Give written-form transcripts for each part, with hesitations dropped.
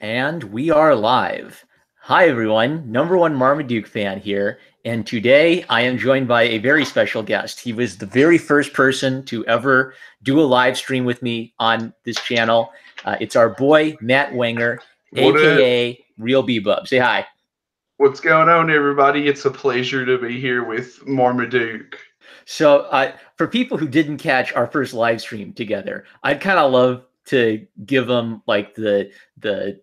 And we are live. Hi, everyone. Number one Marmaduke fan here. And today I am joined by a very special guest. He was the very first person to ever do a live stream with me on this channel. It's our boy, Matt Wenger, What up? AKA RealBebub. Say hi. What's going on, everybody? It's a pleasure to be here with Marmaduke. So, for people who didn't catch our first live stream together, I'd kind of love to give them like the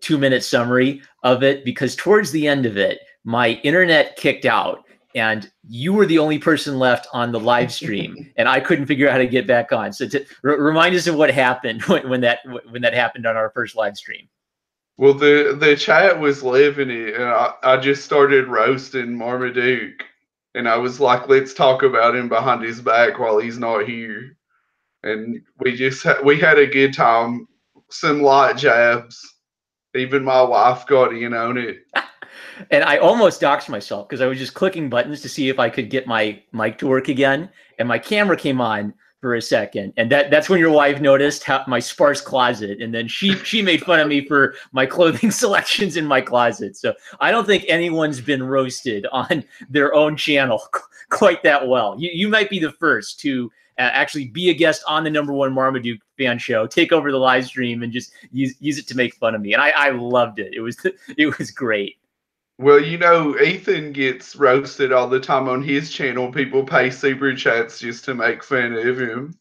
2 minute summary of it because towards the end of it, my internet kicked out and you were the only person left on the live stream, and I couldn't figure out how to get back on. So, remind us of what happened when that happened on our first live stream. Well, the chat was living it, and I just started roasting Marmaduke, and I was like, "Let's talk about him behind his back while he's not here." And we had a good time, some light jabs. Even my wife got in on it. And I almost doxed myself because I was just clicking buttons to see if I could get my mic to work again, and my camera came on for a second, and that's when your wife noticed how my sparse closet, and then she made fun of me for my clothing selections in my closet. So I don't think anyone's been roasted on their own channel quite that well. You might be the first to actually be a guest on the number one Marmaduke fan show, take over the live stream, and just use it to make fun of me, and I loved it. It was great. Well, Ethan gets roasted all the time on his channel. People pay super chats just to make fun of him.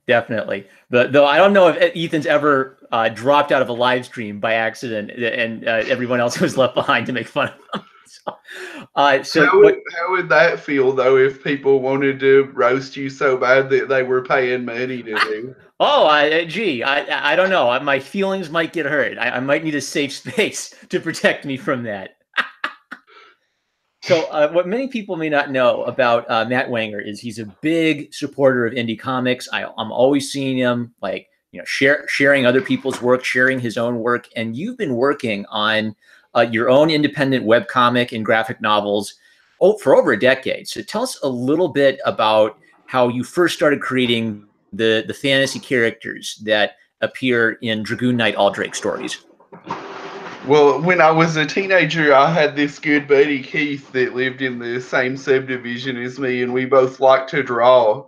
Definitely. Though I don't know if Ethan's ever dropped out of a live stream by accident and everyone else was left behind to make fun of him. How would that feel, though, if people wanted to roast you so bad that they were paying money to do? Gee, I don't know. My feelings might get hurt. I might need a safe space to protect me from that. So what many people may not know about Matt Wenger is he's a big supporter of indie comics. I'm always seeing him sharing other people's work, sharing his own work. And you've been working on your own independent webcomic and graphic novels for over a decade. So tell us a little bit about how you first started creating the fantasy characters that appear in Dragoon Knight Aldrake stories. Well, when I was a teenager, I had this good buddy, Keith, that lived in the same subdivision as me, and we both liked to draw.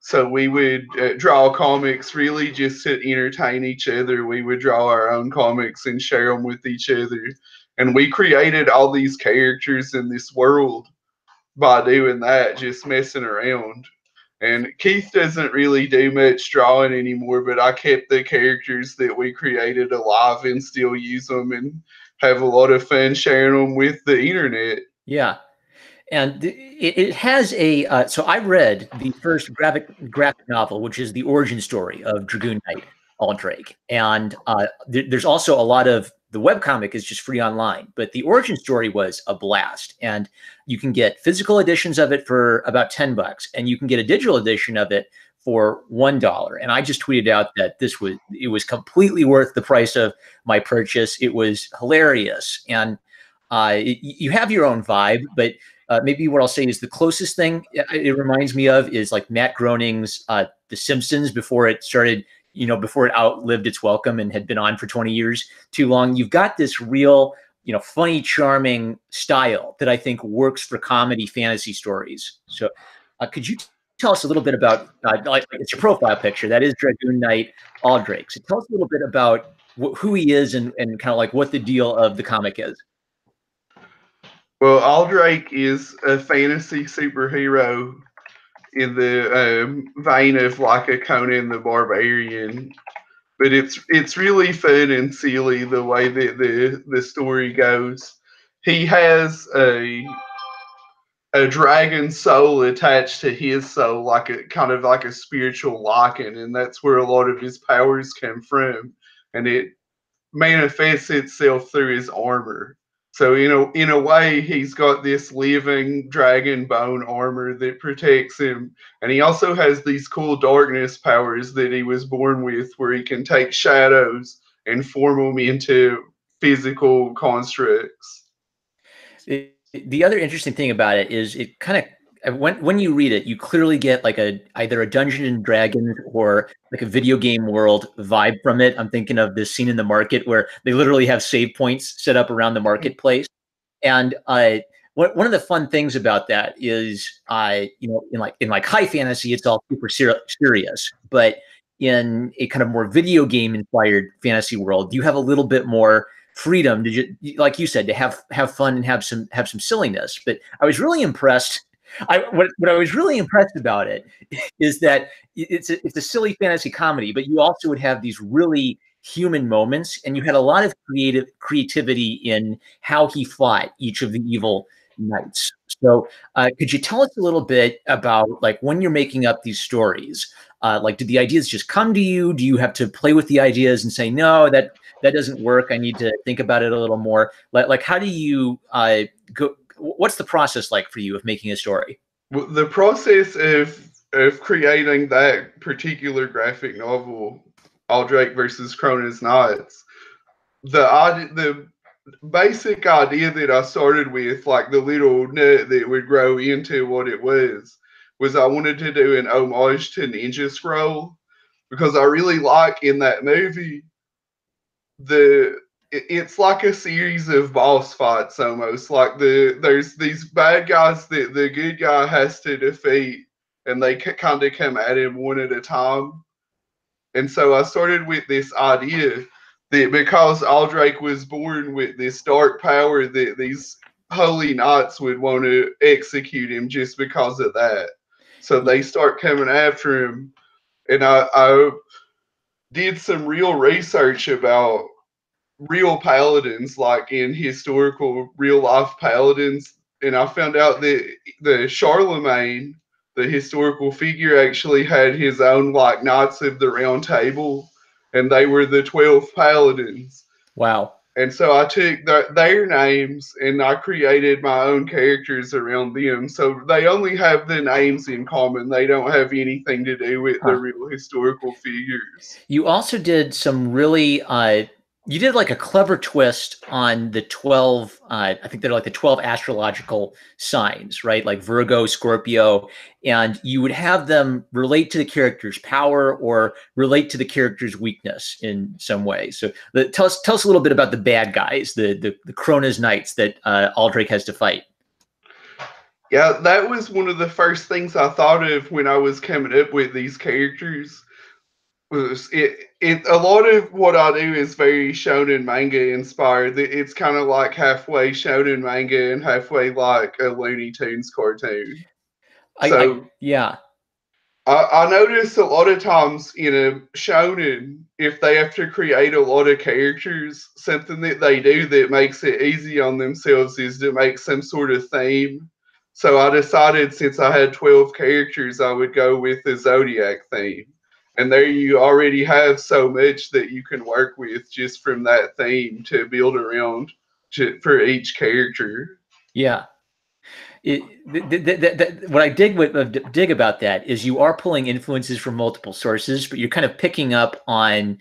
So we would draw comics really just to entertain each other. We would draw our own comics and share them with each other. And we created all these characters in this world by doing that, just messing around. And Keith doesn't really do much drawing anymore, but I kept the characters that we created alive and still use them and have a lot of fun sharing them with the internet. Yeah. And it has a so I read the first graphic novel, which is the origin story of Dragoon Knight Aldrake, and there's also a lot of the webcomic is just free online, but the origin story was a blast, and you can get physical editions of it for about $10, and you can get a digital edition of it for $1. And I just tweeted out that it was completely worth the price of my purchase. It was hilarious, and you have your own vibe, but maybe what I'll say is the closest thing it reminds me of is like Matt Groening's The Simpsons before it started, before it outlived its welcome and had been on for 20 years too long. You've got this real, funny, charming style that I think works for comedy fantasy stories. So could you tell us a little bit about, like it's your profile picture, that is Dragoon Knight Aldrake. So tell us a little bit about who he is and kind of like what the deal of the comic is. Well, Aldrake is a fantasy superhero in the vein of like a Conan the Barbarian, but it's really fun and silly the way that the story goes. He has a dragon soul attached to his soul, like a kind of like a spiritual liken, and that's where a lot of his powers come from, and it manifests itself through his armor. So in a way, he's got this living dragon bone armor that protects him, and he also has these cool darkness powers that he was born with, where he can take shadows and form them into physical constructs. The other interesting thing about it is it kind of when you read it, you clearly get like either a Dungeons and Dragons or like a video game world vibe from it. I'm thinking of this scene in the market where they literally have save points set up around the marketplace. And one of the fun things about that is, in like high fantasy, it's all super serious, but in a kind of more video game inspired fantasy world, you have a little bit more freedom to like you said, to have fun and have some silliness. But I was really impressed. What I was really impressed about it is that it's a silly fantasy comedy, but you also would have these really human moments, and you had a lot of creativity in how he fought each of the evil knights. So could you tell us a little bit about like when you're making up these stories, like did the ideas just come to you? Do you have to play with the ideas and say, no, that doesn't work, I need to think about it a little more? Like how do you go, what's the process like for you of making a story? Well, the process of creating that particular graphic novel, Aldrake versus Crona's Knights, the basic idea that I started with, like the little nut that would grow into what it was I wanted to do an homage to Ninja Scroll, because I really like in that movie it's like a series of boss fights almost. Like there's these bad guys that the good guy has to defeat, and they kind of come at him one at a time. And so I started with this idea that because Aldrake was born with this dark power, that these holy knights would want to execute him just because of that. So they start coming after him, and I did some real research about real paladins, like in historical real life paladins, and I found out that the Charlemagne, the historical figure, actually had his own like Knights of the Round Table, and they were the 12 paladins. Wow. And so I took their names and I created my own characters around them. So they only have the names in common. They don't have anything to do with the real historical figures. You also did some really you did like a clever twist on the 12 I think they're like the 12 astrological signs, right? Like Virgo, Scorpio, and you would have them relate to the character's power or relate to the character's weakness in some way. So tell us a little bit about the bad guys, the Crona's Knights that Aldrake has to fight. Yeah, that was one of the first things I thought of when I was coming up with these characters. Was it a lot of what I do is very shonen manga inspired. It's kind of like halfway shonen manga and halfway like a Looney Tunes cartoon. Yeah. I notice a lot of times in a shonen, if they have to create a lot of characters, something that they do that makes it easy on themselves is to make some sort of theme. So I decided, since I had 12 characters, I would go with the Zodiac theme. And there you already have so much that you can work with just from that theme to build around for each character. Yeah. What I dig about that is you are pulling influences from multiple sources, but you're kind of picking up on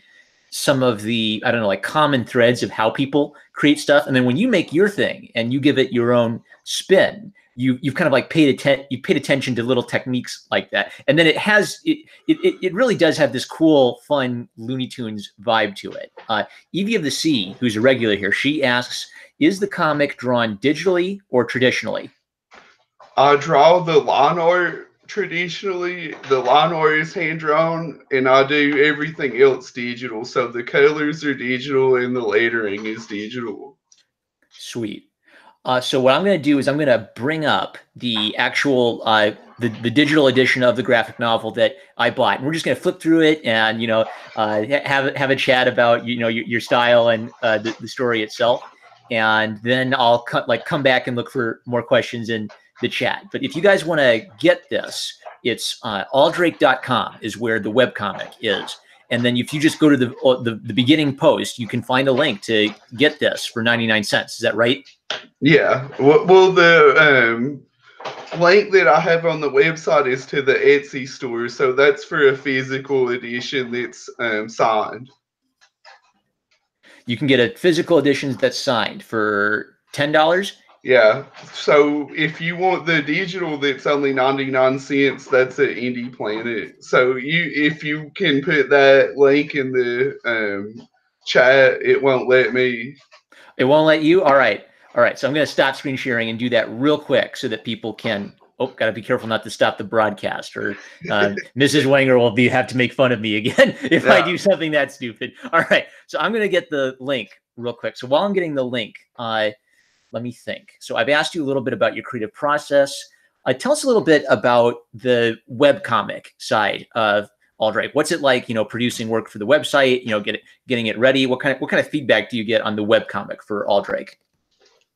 some of the, I don't know, like common threads of how people create stuff. And then when you make your thing and you give it your own spin, you've kind of like paid attention to little techniques like that. And then it really does have this cool, fun Looney Tunes vibe to it. Evie of the Sea, who's a regular here, she asks, is the comic drawn digitally or traditionally? I draw the line art traditionally. The line art is hand drawn, and I do everything else digital. So the colors are digital and the lettering is digital. Sweet. So what I'm going to do is I'm going to bring up the actual the digital edition of the graphic novel that I bought, and we're just going to flip through it and have a chat about your style and the story itself, and then I'll come back and look for more questions in the chat. But if you guys want to get this, it's aldrake.com is where the webcomic is. And then if you just go to the beginning post, you can find a link to get this for 99 cents. Is that right? Yeah. Well, the link that I have on the website is to the Etsy store. So that's for a physical edition that's signed. You can get a physical edition that's signed for $10. Yeah. So if you want the digital that's only 99 cents, that's at Indie Planet. So if you can put that link in the chat, it won't let me. It won't let you? All right. All right. So I'm going to stop screen sharing and do that real quick so that people can. Oh, got to be careful not to stop the broadcast, or Mrs. Wenger will have to make fun of me again if I do something that stupid. All right. So I'm going to get the link real quick. So while I'm getting the link, let me think. So I've asked you a little bit about your creative process. Tell us a little bit about the webcomic side of Aldrake. What's it like, producing work for the website, getting it ready? What kind of feedback do you get on the webcomic for Aldrake?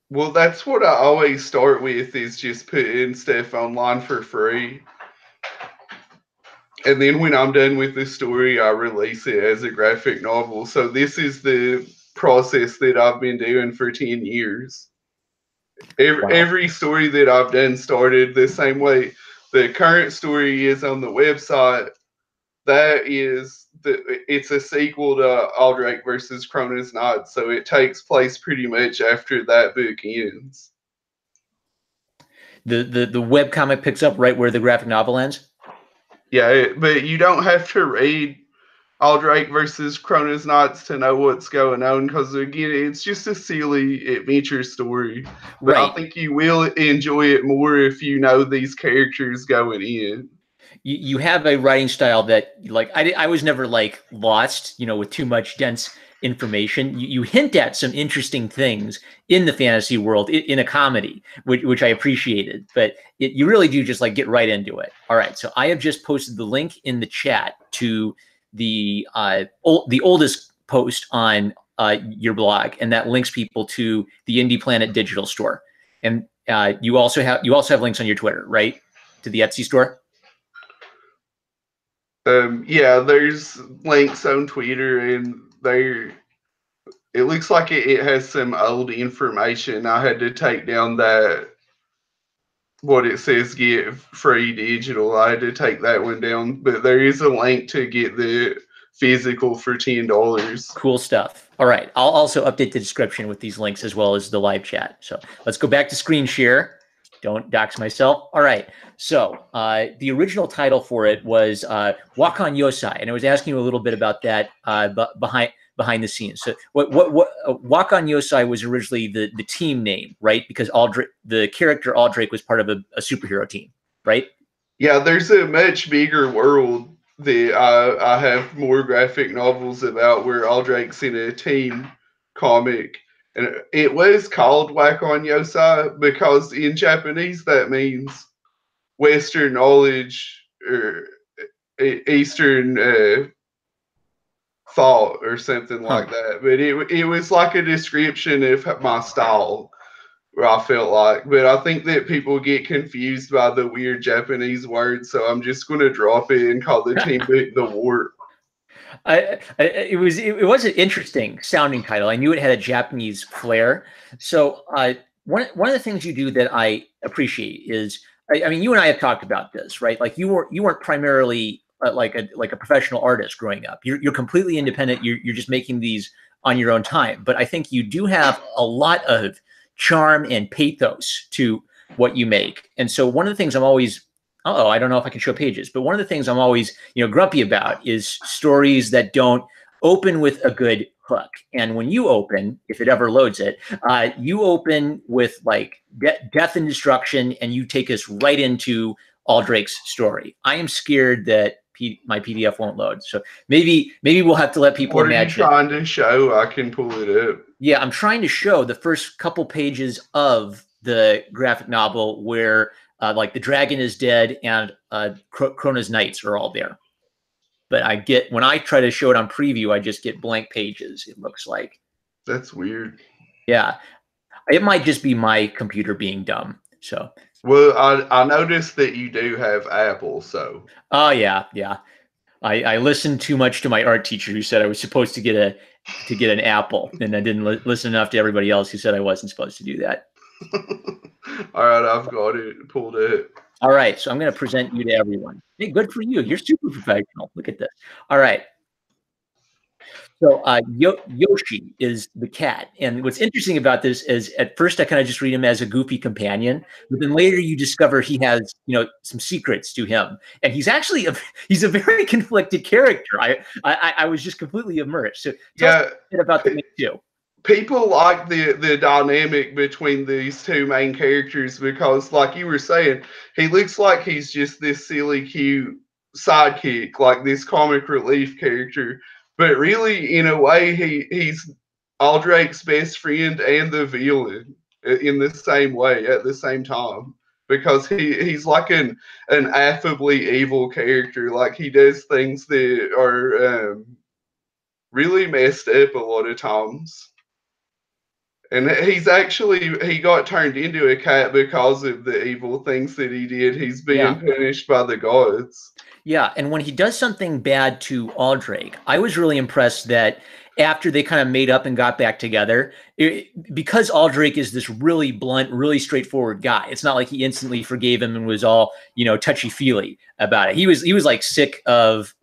Well, that's what I always start with, is just putting stuff online for free. And then when I'm done with the story, I release it as a graphic novel. So this is the process that I've been doing for 10 years. Every story that I've done started the same way. The current story is on the website. It's a sequel to Aldrake versus Krona's Knight, so it takes place pretty much after that book ends. The webcomic picks up right where the graphic novel ends? Yeah, but you don't have to read Aldrake versus Krona's Knights to know what's going on, because again, it's just a silly adventure story. But right. I think you will enjoy it more if you know these characters going in. You have a writing style that, like, I was never like lost, with too much dense information. You hint at some interesting things in the fantasy world in a comedy, which I appreciated, but you really do just like get right into it. All right, so I have just posted the link in the chat to the oldest post on your blog, and that links people to the Indie Planet digital store. And you also have links on your Twitter, right, to the Etsy store. Yeah, there's links on Twitter, and it looks like it has some old information. I had to take down what it says get free digital. I had to take that one down, but there is a link to get the physical for $10. Cool stuff. All right. I'll also update the description with these links as well as the live chat. So let's go back to screen share. Don't dox myself. All right. So the original title for it was Walk on Yosai, and I was asking you a little bit about that behind the scenes. So what Walk on Yosai was originally the team name, right? Because the character Aldrake was part of a superhero team, right? Yeah, there's a much bigger world that I have more graphic novels about, where Aldrake's in a team comic. And it was called Whack on Yosai because in Japanese that means Western knowledge or Eastern thought or something like that. But it was like a description of my style, where I felt like. But I think that people get confused by the weird Japanese words, so I'm just going to drop it and call the team book The Warp. It was an interesting sounding title. I knew it had a Japanese flair. So one of the things you do that I appreciate is, I mean, you and I have talked about this, right? Like you weren't primarily like a professional artist growing up. You're completely independent. You're just making these on your own time. But I think you do have a lot of charm and pathos to what you make. And so one of the things I'm always I don't know if I can show pages, but one of the things I'm always, grumpy about is stories that don't open with a good hook. And when you open, if it ever loads it, you open with like death and destruction, and you take us right into Aldrake's story. I am scared that my PDF won't load. So maybe we'll have to let people imagine. What are you trying to show? I can pull it up. Yeah, I'm trying to show the first couple pages of the graphic novel where like the dragon is dead and Krona's knights are all there. But when I try to show it on preview, I just get blank pages, it looks like. That's weird. Yeah. It might just be my computer being dumb. So. Well, I noticed that you do have Apple, so. Oh, yeah. I listened too much to my art teacher, who said I was supposed to get an Apple, and I didn't listen enough to everybody else who said I wasn't supposed to do that. All right, I've got it pulled up. All right, so I'm going to present you to everyone. Hey, good for you. You're super professional. Look at this. All right. So Yoshi is the cat, and what's interesting about this is at first I kind of just read him as a goofy companion, but then later you discover he has some secrets to him, and he's a very conflicted character. I was just completely immersed. So tell us Yeah, a bit about the main two. people like the dynamic between these two main characters because, like you were saying, he looks like he's just this silly, cute sidekick, like this comic relief character. But really, in a way, he's Aldrake's best friend and the villain in the same way at the same time. Because he's like an affably evil character. Like he does things that are really messed up a lot of times. And he got turned into a cat because of the evil things that he did. He's being punished by the gods. Yeah, and when he does something bad to Aldrake, I was really impressed that after they kind of made up and got back together, because Aldrake is this really blunt, really straightforward guy. It's not like he instantly forgave him and was all touchy feely about it. He was like sick of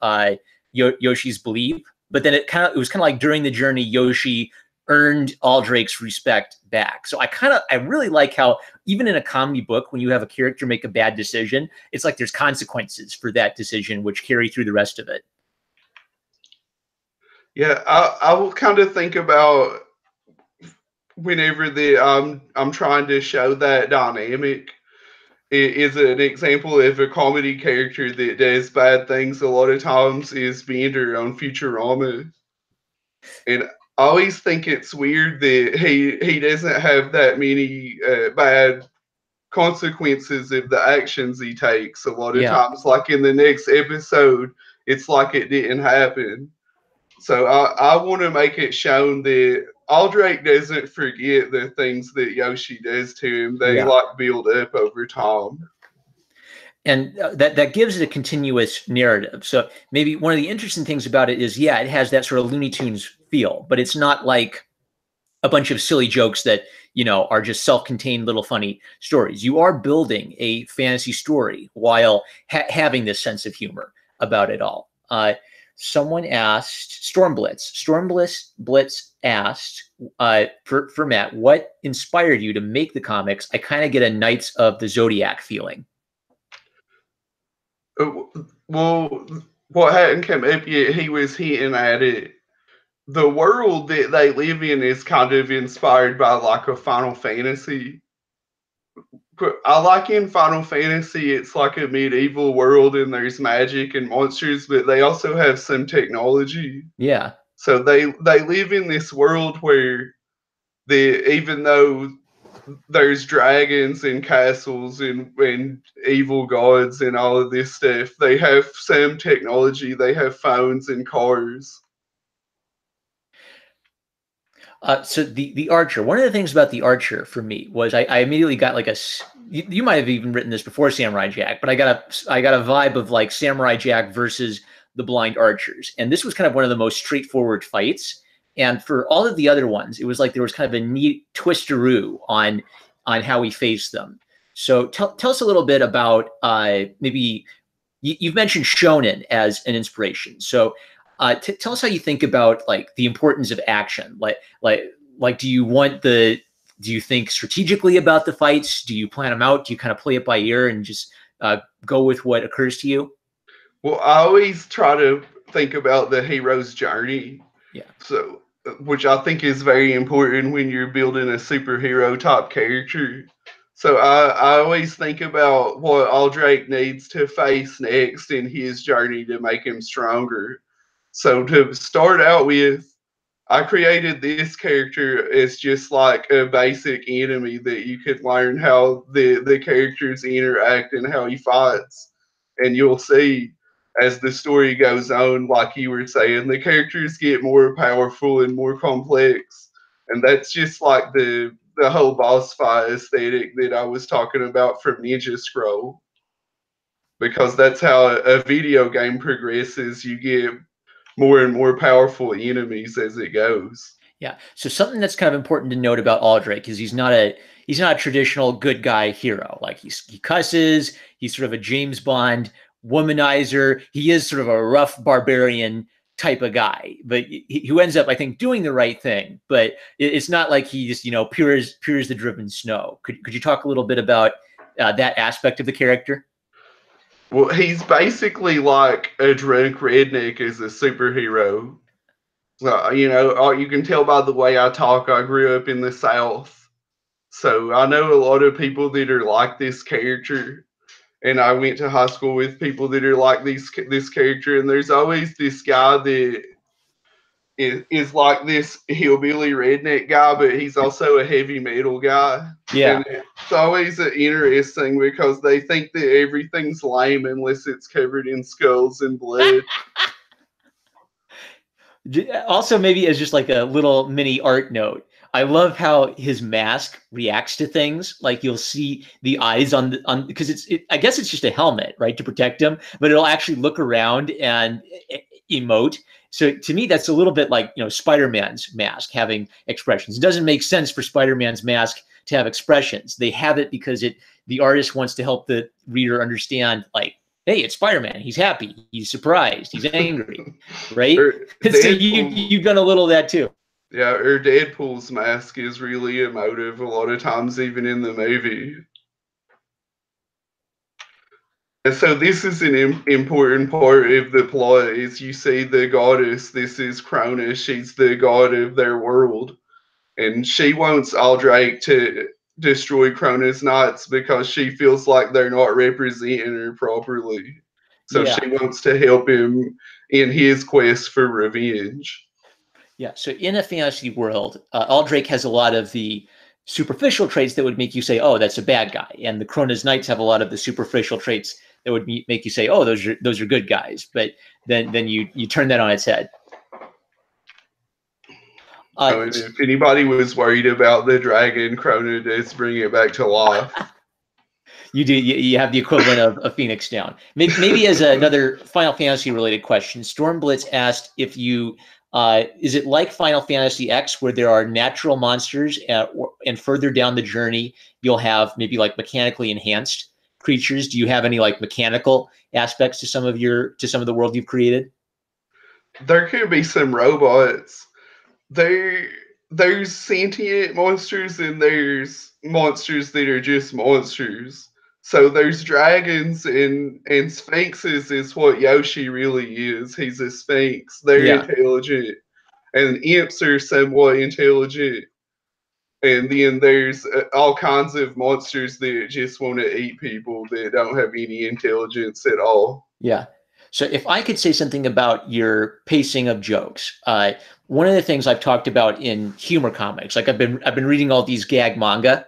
Yoshi's belief, but then it was kind of like during the journey, Yoshi earned Aldrake's respect back. So I really like how even in a comedy book, when you have a character make a bad decision, it's like there's consequences for that decision, which carry through the rest of it. Yeah, I will kind of think about whenever I'm trying to show that dynamic. It is an example of a comedy character that does bad things a lot of times is Bender on Futurama. And I always think it's weird that he doesn't have that many bad consequences of the actions he takes a lot of times. Like in the next episode, it's like it didn't happen. So I want to make it shown that Aldrake doesn't forget the things that Yoshi does to him. They like build up over time. And that gives it a continuous narrative. So maybe one of the interesting things about it is, it has that sort of Looney Tunes feel, but it's not like a bunch of silly jokes that are just self-contained little funny stories. You are building a fantasy story while having this sense of humor about it all. Someone asked, Stormblitz asked for Matt, what inspired you to make the comics? I kind of get a Knights of the Zodiac feeling. Well, what hadn't come up yet, he was hinting at it. The world that they live in is kind of inspired by like a Final Fantasy. I like in Final Fantasy, it's like a medieval world and there's magic and monsters, but they also have some technology. Yeah. So they live in this world where even though there's dragons and castles and evil gods and all of this stuff, they have some technology. They have phones and cars. So the Archer, one of the things about the Archer for me was I immediately got like you might have even written this before Samurai Jack, but I got a vibe of like Samurai Jack versus the Blind Archers. And this was kind of one of the most straightforward fights. And for all of the other ones, it was like there was kind of a neat twisteroo on how we faced them. So tell us a little bit about maybe you've mentioned shonen as an inspiration. So tell us how you think about like the importance of action. Like do you think strategically about the fights? Do you plan them out? Do you kind of play it by ear and just go with what occurs to you? Well, I always try to think about the hero's journey. Yeah. So, which I think is very important when you're building a superhero type character. So I always think about what Aldrake needs to face next in his journey to make him stronger. So to start out with, I created this character as just like a basic enemy that you could learn how the characters interact and how he fights. And you'll see as the story goes on, like you were saying, the characters get more powerful and more complex. And that's just like the whole boss fight aesthetic that I was talking about from Ninja Scroll. Because that's how a video game progresses. You get more and more powerful enemies as it goes. Yeah. So something that's kind of important to note about Aldrake is he's not a traditional good guy hero. Like he cusses. He's sort of a James Bond womanizer. He is sort of a rough barbarian type of guy, but who ends up, I think, doing the right thing. But it's not like he just, peers the driven snow. Could you talk a little bit about that aspect of the character? Well, he's basically like a drunk redneck as a superhero. You can tell by the way I talk, I grew up in the South. So I know a lot of people that are like this character. And I went to high school with people that are like this character. And there's always this guy that is like this hillbilly redneck guy, but he's also a heavy metal guy. Yeah. And it's always interesting because they think that everything's lame unless it's covered in skulls and blood. Also, maybe as just like a little mini art note, I love how his mask reacts to things. Like you'll see the eyes on because I guess it's just a helmet, right, to protect him, but it'll actually look around and emote. So to me, that's a little bit like, Spider-Man's mask having expressions. It doesn't make sense for Spider-Man's mask to have expressions. They have it because the artist wants to help the reader understand, like, hey, it's Spider-Man. He's happy. He's surprised. He's angry, right? So you've done a little of that too. Yeah, or Deadpool's mask is really emotive a lot of times, even in the movie. And so this is an important part of the plot is you see the goddess, this is Cronus, she's the god of their world. And she wants Aldrake to destroy Cronus Knights because she feels like they're not representing her properly. So Yeah. she wants to help him in his quest for revenge. Yeah. So in a fantasy world, Aldrake has a lot of the superficial traits that would make you say, "Oh, that's a bad guy," and the Cronus Knights have a lot of the superficial traits that would make you say, "Oh, those are good guys." But then you turn that on its head. If anybody was worried about the dragon, Krona does bring it back to life. You do. You have the equivalent of Phoenix Down. Maybe as another Final Fantasy related question, Stormblitz asked if you is it like Final Fantasy X where there are natural monsters and further down the journey you'll have maybe like mechanically enhanced creatures? Do you have any like mechanical aspects to some of the world you've created? There could be some robots. There's sentient monsters and there's monsters that are just monsters. So there's dragons and sphinxes is what Yoshi really is. He's a sphinx. They're intelligent. And imps are somewhat intelligent. And then there's all kinds of monsters that just want to eat people that don't have any intelligence at all. Yeah. So if I could say something about your pacing of jokes, one of the things I've talked about in humor comics, like I've been reading all these gag manga,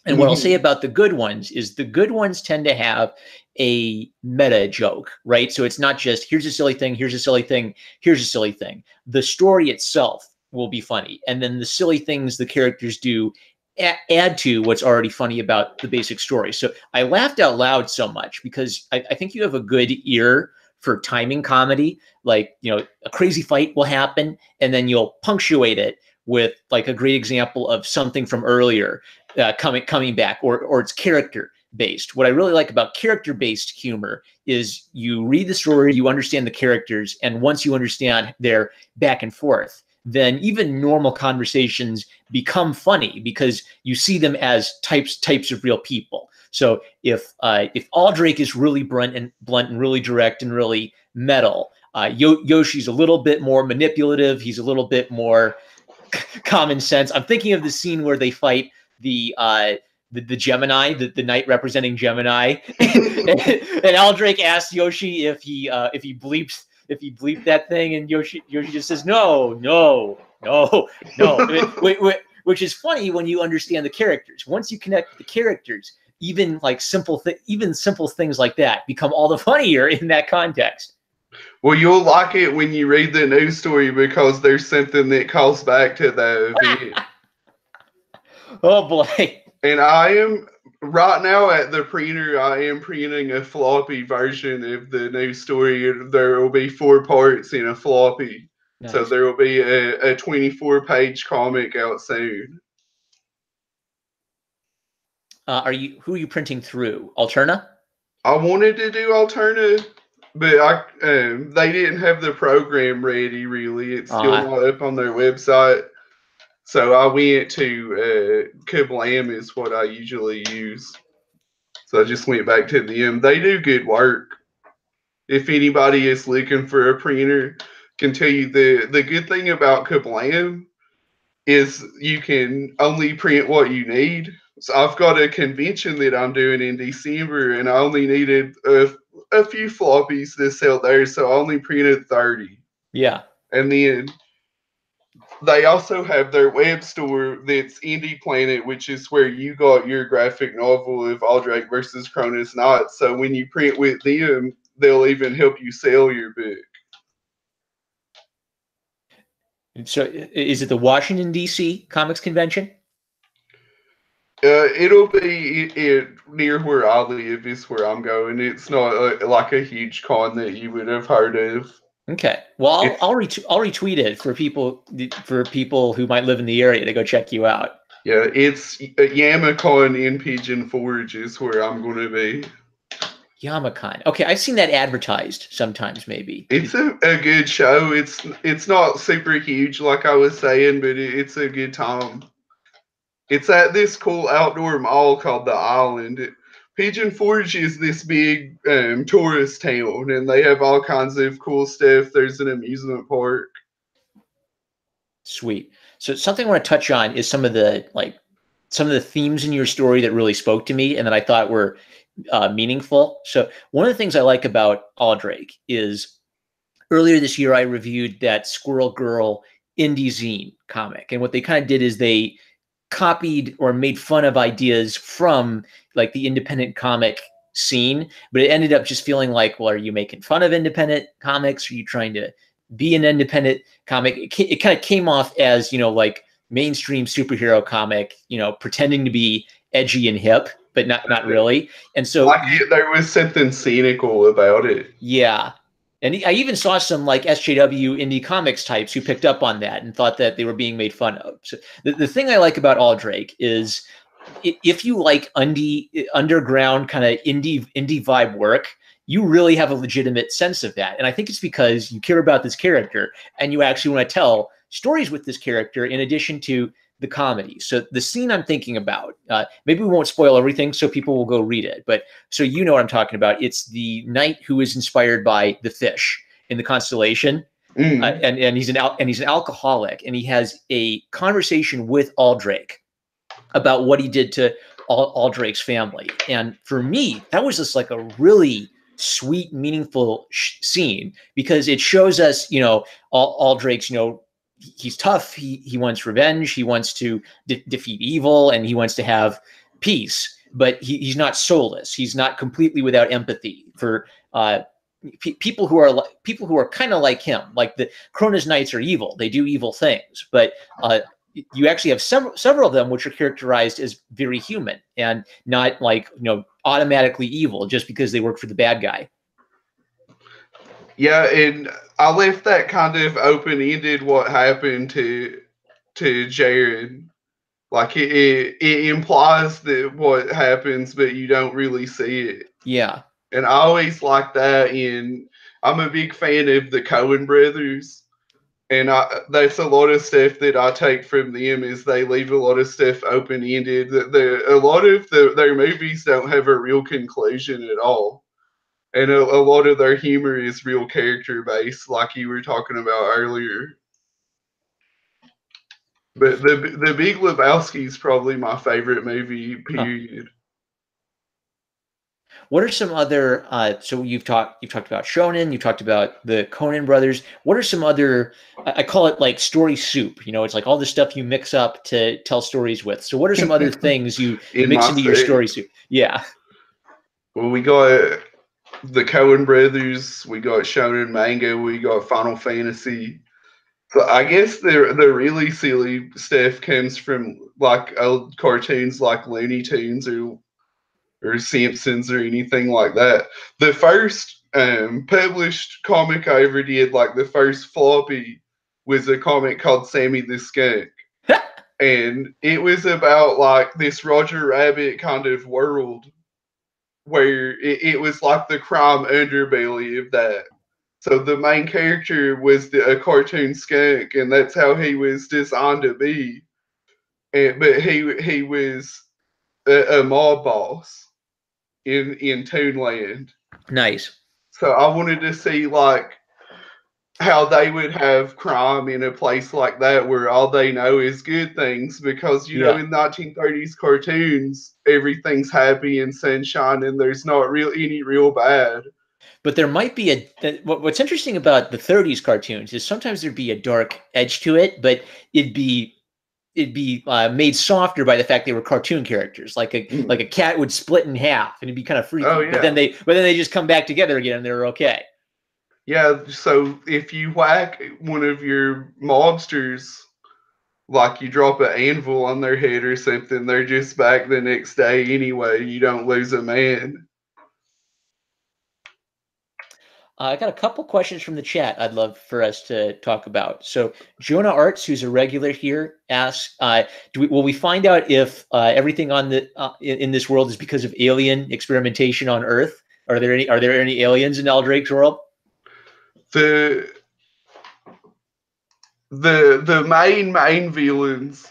and what I'll say about the good ones is the good ones tend to have a meta joke, right? So it's not just here's a silly thing, here's a silly thing, here's a silly thing. The story itself will be funny, and then the silly things the characters do add to what's already funny about the basic story. So I laughed out loud so much because I think you have a good ear for timing comedy. Like, a crazy fight will happen and then you'll punctuate it with like a great example of something from earlier coming back, or it's character based. What I really like about character based humor is you read the story, you understand the characters, and once you understand their back and forth, then even normal conversations become funny because you see them as types of real people. So if Aldrake is really blunt and really direct and really metal, Yoshi's a little bit more manipulative. He's a little bit more common sense. I'm thinking of the scene where they fight the Gemini, the knight representing Gemini, and Aldrake asks Yoshi if he bleeps that thing, and Yoshi just says no, which is funny when you understand the characters. Once you connect the characters, even simple things like that become all the funnier in that context. Well, you'll like it when you read the news story because there's something that calls back to the event. Oh boy. And I am right now at the printer, I am printing a floppy version of the news story. There will be 4 parts in a floppy. Nice. So there will be a 24-page comic out soon. Who are you printing through? Alterna? I wanted to do Alterna, but they didn't have the program ready. Really, it's still Uh, not up on their website. So I went to Kablam is what I usually use. So I just went back to them. They do good work. If anybody is looking for a printer, can tell you the good thing about Kablam is you can only print what you need. So I've got a convention that I'm doing in December, and I only needed a few floppies to sell there, so I only printed 30. yeah. And then they also have their web store that's Indie Planet, which is where you got your graphic novel of Aldrake versus Cronus Knight. So when you print with them, they'll even help you sell your book. So is it the Washington, D.C. Comics Convention? It'll be near where I live is where I'm going. It's not like a huge con that you would have heard of. Okay. Well, It's I'll retweet it for people who might live in the area to go check you out. yeah, it's Yamacon in Pigeon Forge is where I'm going to be. Yamacon. Okay, I've seen that advertised sometimes. Maybe It's a good show. It's not super huge like I was saying, but it's a good time. It's at this cool outdoor mall called the Island. Pigeon Forge is this big tourist town, and they have all kinds of cool stuff. There's an amusement park. Sweet. So something I want to touch on is some of the themes in your story that really spoke to me and that I thought were meaningful. So one of the things I like about Aldrake is earlier this year I reviewed that Squirrel Girl indie zine comic, and what they kind of did is they copied or made fun of ideas from like the independent comic scene, but it ended up just feeling like, well, are you making fun of independent comics? Are you trying to be an independent comic? It kind of came off as, like mainstream superhero comic, pretending to be edgy and hip, but not really. And so there was something cynical about it. yeah. And I even saw some like SJW indie comics types who picked up on that and thought that they were being made fun of. So the thing I like about Aldrake is if you like underground kind of indie vibe work, you really have a legitimate sense of that. And I think it's because you care about this character and you actually want to tell stories with this character in addition to the comedy. So the scene I'm thinking about, maybe we won't spoil everything so people will go read it, but so you know what I'm talking about. It's the knight who is inspired by the fish in the constellation. And he's an alcoholic, and he has a conversation with Aldrake about what he did to Aldrake's family. And for me, that was just like a really sweet, meaningful scene because it shows us, Aldrake's, he's tough. He wants revenge. He wants to defeat evil, and he wants to have peace. But he's not soulless. He's not completely without empathy for people who are kind of like him. Like the Cronus Knights are evil. They do evil things, but you actually have several of them which are characterized as very human and not like automatically evil just because they work for the bad guy. Yeah, and I left that kind of open-ended. What happened to Jared? Like it implies that what happens, but you don't really see it. Yeah, and I always like that. I'm a big fan of the Coen brothers, and that's a lot of stuff that I take from them. Is they leave a lot of stuff open-ended. A lot of their movies don't have a real conclusion at all. And a lot of their humor is real character based, like you were talking about earlier. But the Big Lebowski is probably my favorite movie. Period. Huh. What are some other? So you've talked about Shonen. You talked about the Coen brothers. What are some other? I call it like story soup. It's like all the stuff you mix up to tell stories with. So what are some other things you mix into your story soup? Yeah. Well, we got the Coen brothers. We got Shonen manga. We got Final Fantasy. So I guess the really silly stuff comes from like old cartoons like Looney Tunes or Simpsons or anything like that. The first published comic I ever did, like the first floppy, was a comic called Sammy the Skunk. And it was about like this Roger Rabbit kind of world where it was like the crime underbelly of that. So the main character was a cartoon skunk, and that's how he was designed to be. But he was a mob boss in Toonland. Nice. So I wanted to see like how they would have crime in a place like that where all they know is good things, because you know in 1930s cartoons everything's happy and sunshine and there's not any real bad. But there might be what's interesting about the 30s cartoons is sometimes there'd be a dark edge to it, but it'd be made softer by the fact they were cartoon characters. Like a cat would split in half and it'd be kind of freaky. Oh, yeah. But then they just come back together again and they're okay. Yeah, so if you whack one of your mobsters, like you drop an anvil on their head or something, they're just back the next day anyway. You don't lose a man. I got a couple questions from the chat I'd love for us to talk about. So Jonah Arts, who's a regular here, asks, will we find out if everything on in this world is because of alien experimentation on Earth? Are there any aliens in Aldrake's world? The main villains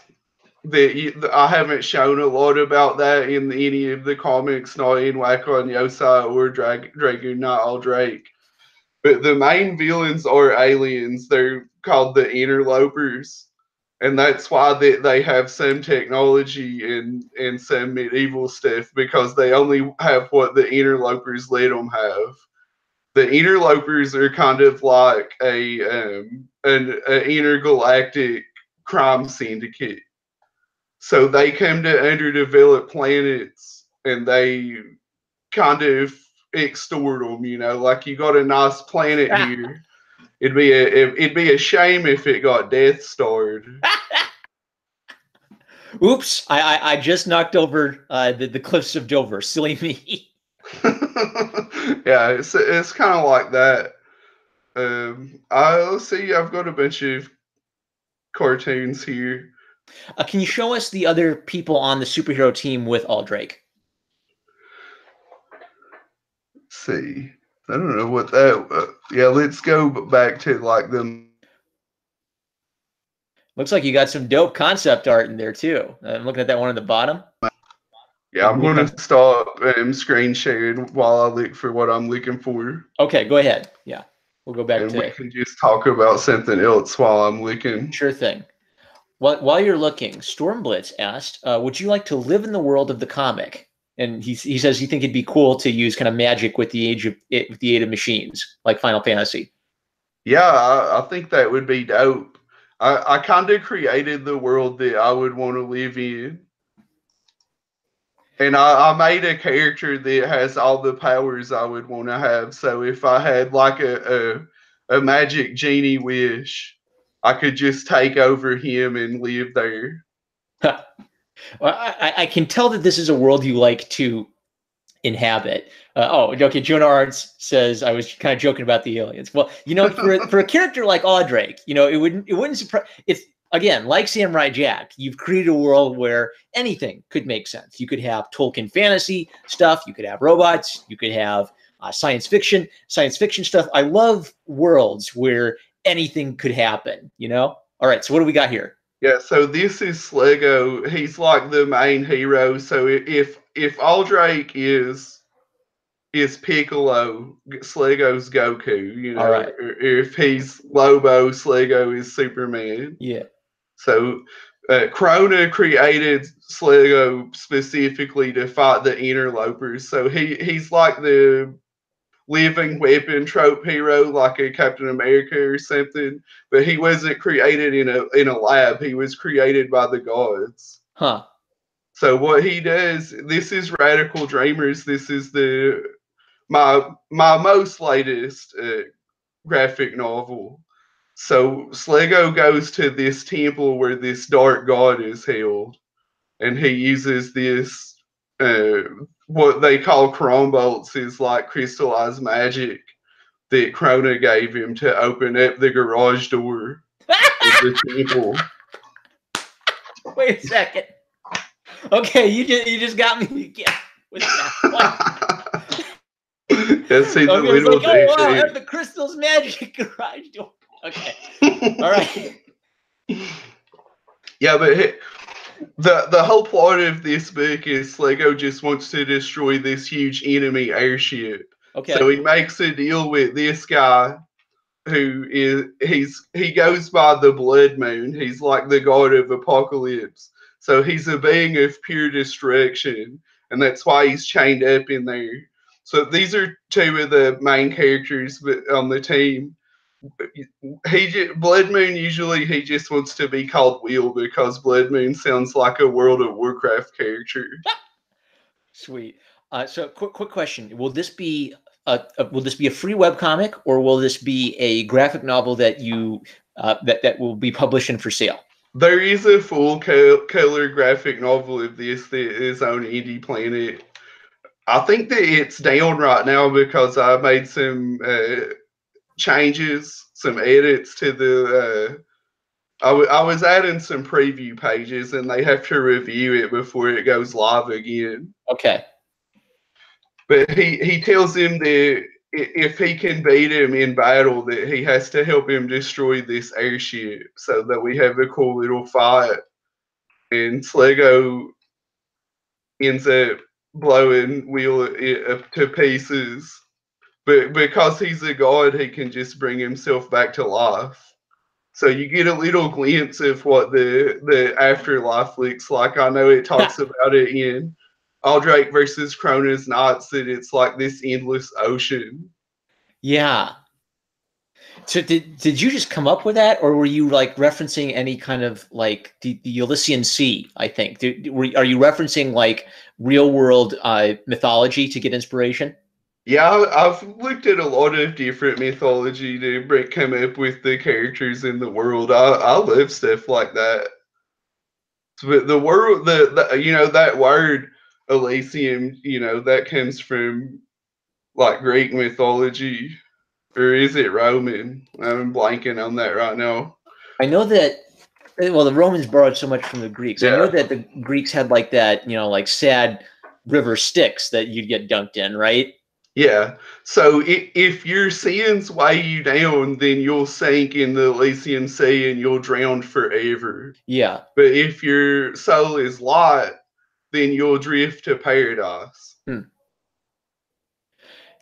that I haven't shown a lot about that in any of the comics, not in Wacko and Yosai or Dragoon Knight Aldrake. But the main villains are aliens. They're called the interlopers. And that's why they have some technology and some medieval stuff, because they only have what the interlopers let them have. The interlopers are kind of like an intergalactic crime syndicate. So they come to underdeveloped planets and they kind of extort them, you know, like you got a nice planet here. It'd be a shame if it got Death Starred. Oops! I just knocked over the cliffs of Dover. Silly me. Yeah, it's kind of like that. Let's see. I've got a bunch of cartoons here. Can you show us the other people on the superhero team with Aldrake? Let's see. I don't know what that. Yeah, let's go back to like them. Looks like you got some dope concept art in there too. I'm looking at that one on the bottom. Yeah, I'm going to stop screen sharing while I look for what I'm looking for. Okay, go ahead. Yeah, we'll go back and to. We can just talk about something else while I'm looking. Sure thing. While you're looking, Stormblitz asked, "Would you like to live in the world of the comic?" And he says you think it'd be cool to use kind of magic with the aid of machines, like Final Fantasy. Yeah, I think that would be dope. I kind of created the world that I would want to live in. And I made a character that has all the powers I would want to have. So if I had like a magic genie wish, I could just take over him and live there. Well, I can tell that this is a world you like to inhabit. Okay. Jonah Arts says I was kind of joking about the aliens. Well, you know, for a character like Aldrake, you know, it wouldn't surprise. It's again like Samurai Jack. You've created a world where anything could make sense. You could have Tolkien fantasy stuff. You could have robots. You could have science fiction stuff. I love worlds where anything could happen. You know. All right. So what do we got here? Yeah, so this is Slego. He's like the main hero. So if Aldrake is Piccolo, Slego's Goku, you know. All right. Or if he's Lobo, Slego is Superman. Yeah. So Krona created Slego specifically to fight the interlopers. So he's like the living weapon trope hero, like a Captain America or something, but he wasn't created in a lab. He was created by the gods. Huh. So what he does, this is Radical Dreamers. This is my most latest graphic novel. So Slego goes to this temple where this dark god is held, and he uses this what they call chrome bolts, is like crystallized magic that Krona gave him to open up the garage door of the temple. Wait a second. Okay, you just got me again with that. See the Okay, it's little like, oh wow, dick. have the crystal's magic garage door. Okay, all right. Yeah, but the whole plot of this book is Lego just wants to destroy this huge enemy airship. Okay. So he makes a deal with this guy who he goes by the Blood Moon. He's like the god of apocalypse. So he's a being of pure destruction, and that's why he's chained up in there. So these are two of the main characters on the team. Blood Moon usually he just wants to be called Will because Blood Moon sounds like a World of Warcraft character. Sweet. So quick question: will this be a free webcomic, or will this be a graphic novel that you that will be published and for sale? There is a full color graphic novel of this that is on Indie Planet. I think that it's down right now because I made some changes, some edits to the. I was adding some preview pages, and they have to review it before it goes live again. Okay. But he tells him that if he can beat him in battle, that he has to help him destroy this airship, so that we have a cool little fight. And Slego ends up blowing Wheel up to pieces. But because he's a god, he can just bring himself back to life. So you get a little glimpse of what the afterlife looks like. I know it talks about it in Aldrake versus Krona's Knights, that it's like this endless ocean. Yeah. So did you just come up with that, or were you like referencing any kind of like the Elysian Sea? I think are you referencing like real world mythology to get inspiration? Yeah, I've looked at a lot of different mythology to come up with the characters in the world. I love stuff like that. But the world, the that word Elysium, that comes from like Greek mythology, or is it Roman? I'm blanking on that right now. I know that. Well, the Romans borrowed so much from the Greeks. I know Yeah. that the Greeks had like that, like sad river Styx that you'd get dunked in, right? Yeah. So if your sins weigh you down, then you'll sink in the Elysian Sea and you'll drown forever. Yeah. But if your soul is light, then you'll drift to paradise.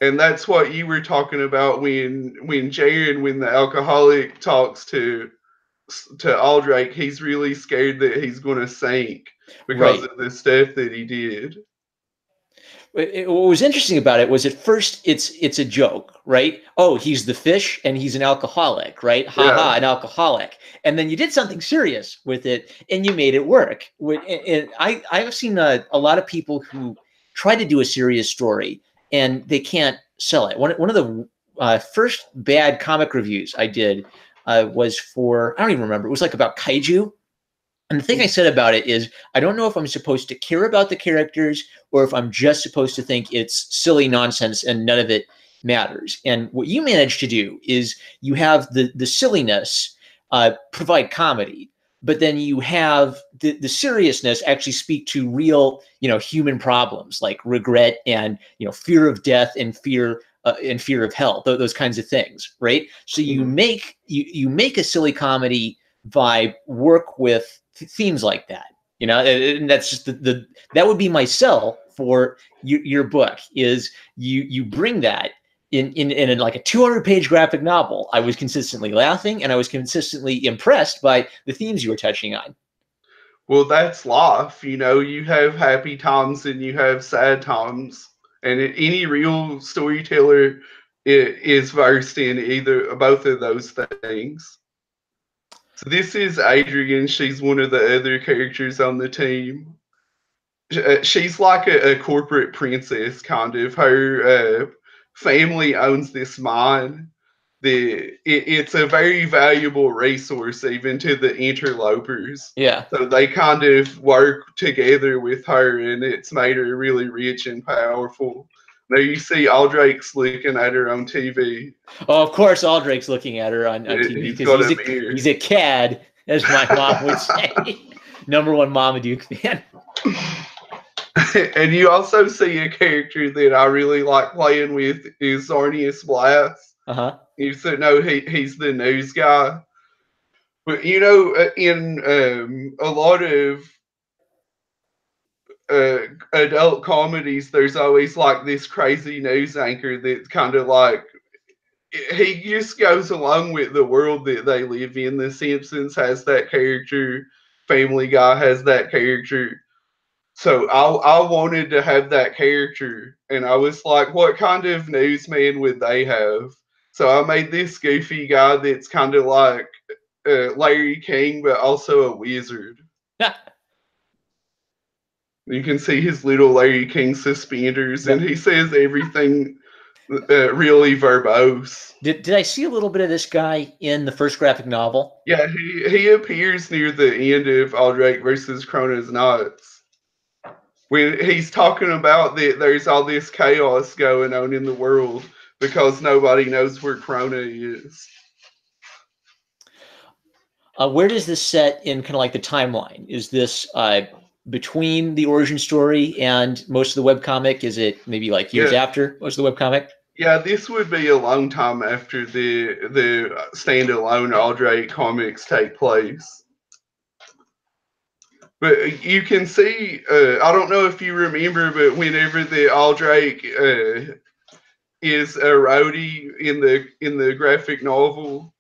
And that's what you were talking about when Jared, when the alcoholic talks to Aldrake, he's really scared that he's going to sink because of the stuff that he did. What was interesting about it was at first it's a joke, right? Oh, he's the fish and he's an alcoholic, right? Ha ha, an alcoholic. And then you did something serious with it and you made it work. And I've seen a lot of people who try to do a serious story and they can't sell it. One of the first bad comic reviews I did was for, I don't even remember, it was like about kaiju. And the thing I said about it is, I don't know if I'm supposed to care about the characters or if I'm just supposed to think it's silly nonsense and none of it matters. And what you managed to do is you have the silliness provide comedy, but then you have the seriousness actually speak to real, human problems like regret and, fear of death and fear of hell, those kinds of things, right? So you make a silly comedy vibe work with themes like that, and that's just that would be my sell for your book is you bring that in like a 200-page graphic novel. I was consistently laughing and I was consistently impressed by the themes you were touching on. Well, that's life. You have happy times and you have sad times. And any real storyteller is versed in both of those things. So this is Adrian. She's one of the other characters on the team. She's like a corporate princess, kind of. Her family owns this mine. It's a very valuable resource even to the interlopers. Yeah. So they kind of work together with her, and it's made her really rich and powerful. Now you see Aldrake's looking at her on TV. Oh, of course, Aldrake's looking at her on TV because he's a cad, as my mom would say. #1 Marmaduke fan. And you also see a character that I really like playing with is Zarnius Blast. Uh-huh. You said no, he's the news guy. But in a lot of adult comedies, there's always like this crazy news anchor that's kind of like he just goes along with the world that they live in. The Simpsons has that character. Family Guy has that character. So I wanted to have that character, and I was like, what kind of newsman would they have? So I made this goofy guy that's kind of like Larry King, but also a wizard. You can see his little Larry King suspenders, and he says everything really verbose. Did I see a little bit of this guy in the first graphic novel? Yeah, he appears near the end of Aldrake versus Krona's Knights. When he's talking about that there's all this chaos going on in the world because nobody knows where Krona is. Where does this set in kind of like the timeline? Is this between the origin story and most of the webcomic? Is it maybe like years after most of the webcomic? Yeah, this would be a long time after the standalone Aldrake comics take place. But you can see, I don't know if you remember, but whenever the Aldrake is a roadie in the graphic novel,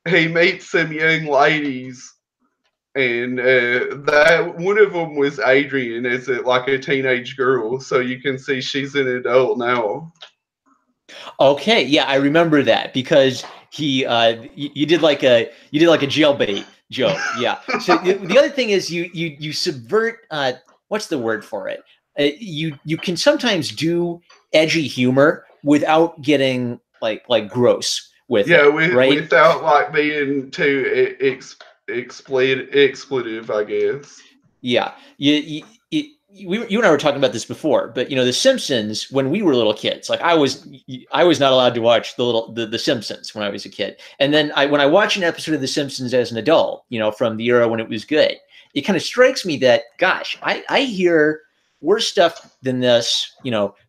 he meets some young ladies, and that one of them was Adrian, as like a teenage girl. So you can see she's an adult now. Okay, yeah, I remember that because he you did like a jailbait joke. Yeah. So the other thing is you subvert what's the word for it? You can sometimes do edgy humor without getting like gross with it, right? Without like being too expletive, I guess. Yeah. You and I were talking about this before, but The Simpsons, when we were little kids, like I was not allowed to watch the Simpsons when I was a kid. And then when I watch an episode of The Simpsons as an adult, from the era when it was good, it kind of strikes me that, gosh, I hear worse stuff than this,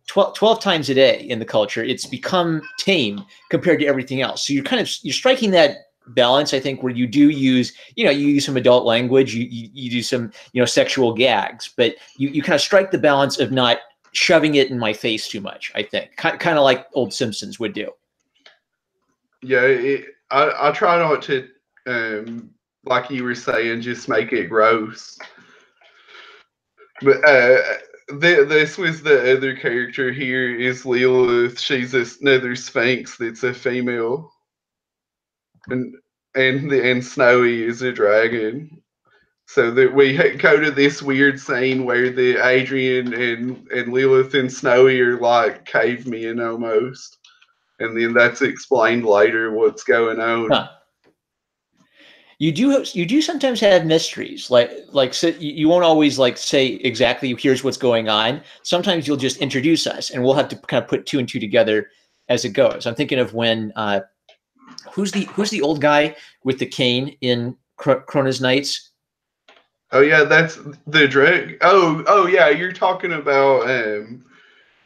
12 times a day in the culture. It's become tame compared to everything else. So you're striking that balance, I think, where you do use, you use some adult language, you do some, sexual gags, but you kind of strike the balance of not shoving it in my face too much, I think. Kind of like old Simpsons would do. Yeah, I try not to, like you were saying, just make it gross. But this was the other character here is Lilith. She's another Sphinx that's a female. And Snowy is a dragon. So that we go to this weird scene where the Adrian and Lilith and Snowy are like cavemen almost, and then that's explained later what's going on. Huh. You do sometimes have mysteries, like so you won't always like say exactly here's what's going on. Sometimes you'll just introduce us, and we'll have to kind of put two and two together as it goes. I'm thinking of when who's the old guy with the cane in Krona's Knights? Oh yeah, that's the Drake. Oh yeah, you're talking about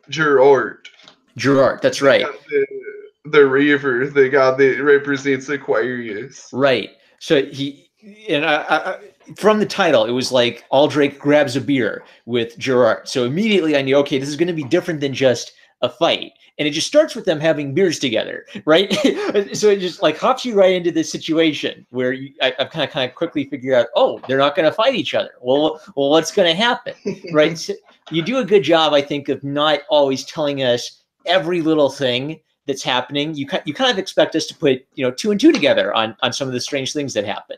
Gerard. Gerard, that's right. The river, the guy that represents Aquarius. Right. So I, from the title, it was like Aldrake grabs a beer with Gerard. So immediately I knew, okay, this is going to be different than just a fight. And it just starts with them having beers together, right? So it just like hops you right into this situation where I've kind of quickly figured out, oh, they're not going to fight each other. Well, what's going to happen, right? So you do a good job, I think, of not always telling us every little thing that's happening. You kind of expect us to put two and two together on some of the strange things that happen.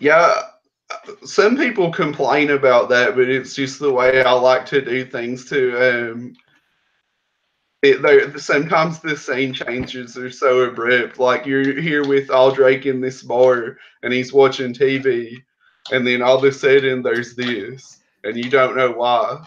Yeah, some people complain about that, but it's just the way I like to do things too. Sometimes the scene changes are so abrupt. Like you're here with Aldrake in this bar, and he's watching TV, and then all of a sudden there's this, and you don't know why.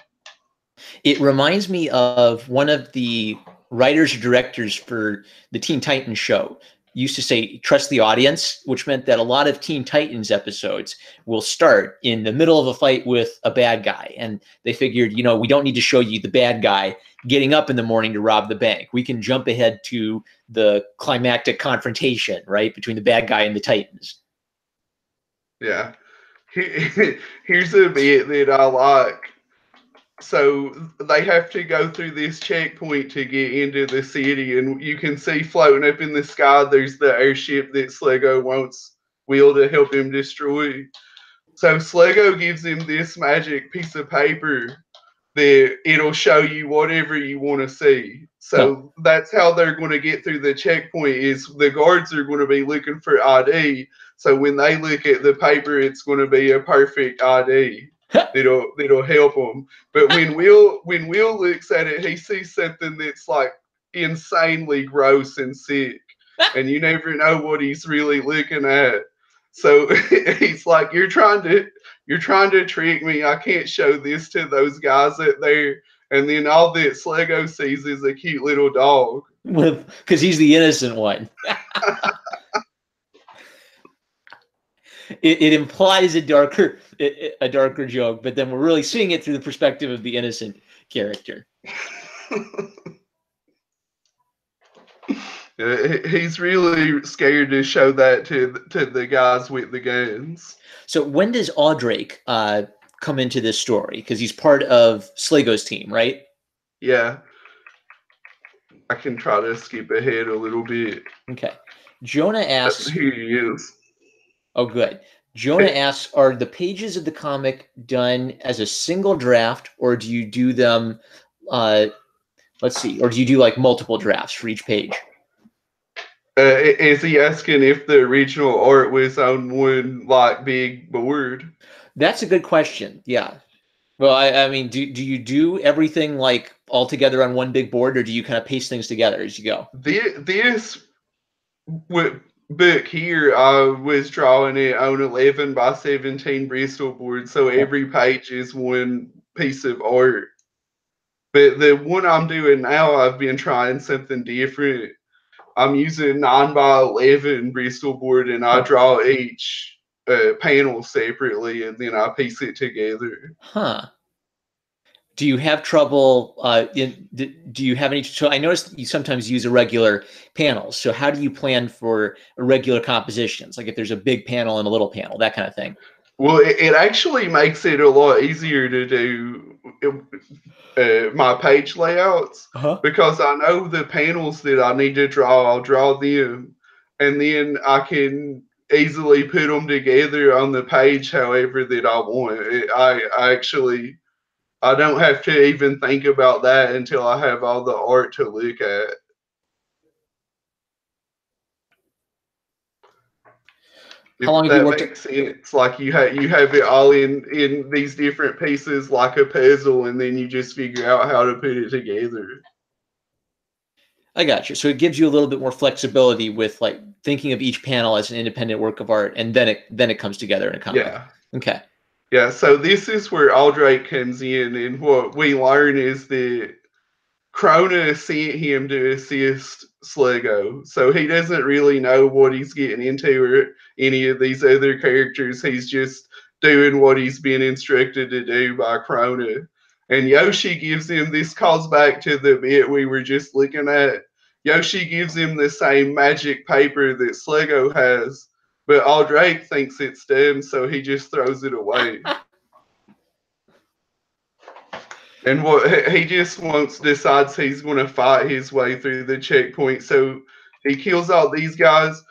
It reminds me of one of the writers or directors for the Teen Titans show. used to say trust the audience, which meant that a lot of Teen Titans episodes will start in the middle of a fight with a bad guy. And they figured, you know, we don't need to show you the bad guy getting up in the morning to rob the bank. We can jump ahead to the climactic confrontation, right, between the bad guy and the Titans. Yeah. Here's a bit that I like. So they have to go through this checkpoint to get into the city, and you can see floating up in the sky, there's the airship that Slego wants Will to help him destroy. So Slego gives him this magic piece of paper that it'll show you whatever you want to see. So that's how they're going to get through the checkpoint, is the guards are going to be looking for ID. So when they look at the paper, it's going to be a perfect ID that'll help them. But when Will looks at it, he sees something that's like insanely gross and sick, and you never know what he's really looking at. So he's like, you're trying to trick me. I can't show this to those guys up there. And then all that Slego sees is a cute little dog. Because he's the innocent one. It implies a darker joke, but then we're really seeing it through the perspective of the innocent character. He's really scared to show that to the guys with the guns. So when does Aldrake come into this story? Because he's part of Slego's team, right? Yeah. I can try to skip ahead a little bit. Okay. Jonah asks... Here he is. Oh, good. Jonah asks, are the pages of the comic done as a single draft, or do you do them, let's see, or do you do like multiple drafts for each page? Is he asking if the original art was on one like big board? That's a good question. Yeah. Well, I mean, do you do everything like all together on one big board, or do you kind of paste things together as you go? This book here, I was drawing it on 11 by 17 Bristol board, so every page is one piece of art. But the one I'm doing now, I've been trying something different. I'm using 9 by 11 Bristol board, and I draw each panel separately, and then I piece it together. Huh. Do you have trouble? Do you have any? So I noticed you sometimes use irregular panels. So how do you plan for irregular compositions? Like if there's a big panel and a little panel, that kind of thing. Well, it actually makes it a lot easier to do my page layouts, because I know the panels that I need to draw. I'll draw them, and then I can easily put them together on the page however that I want. I don't have to even think about that until I have all the art to look at. How long have you worked? Makes sense. Like you have it all in these different pieces like a puzzle, and then you just figure out how to put it together. I got you. So it gives you a little bit more flexibility with like thinking of each panel as an independent work of art, and then it comes together in a comic. Yeah. Okay. Yeah. So this is where Aldrake comes in, and what we learn is that Krona sent him to assist Slego, so he doesn't really know what he's getting into or any of these other characters. He's just doing what he's been instructed to do by Krona. And Yoshi gives him, this calls back to the bit we were just looking at. Yoshi gives him the same magic paper that Slego has, but Aldrake thinks it's dumb, so he just throws it away. And what he just decides he's going to fight his way through the checkpoint. So he kills all these guys.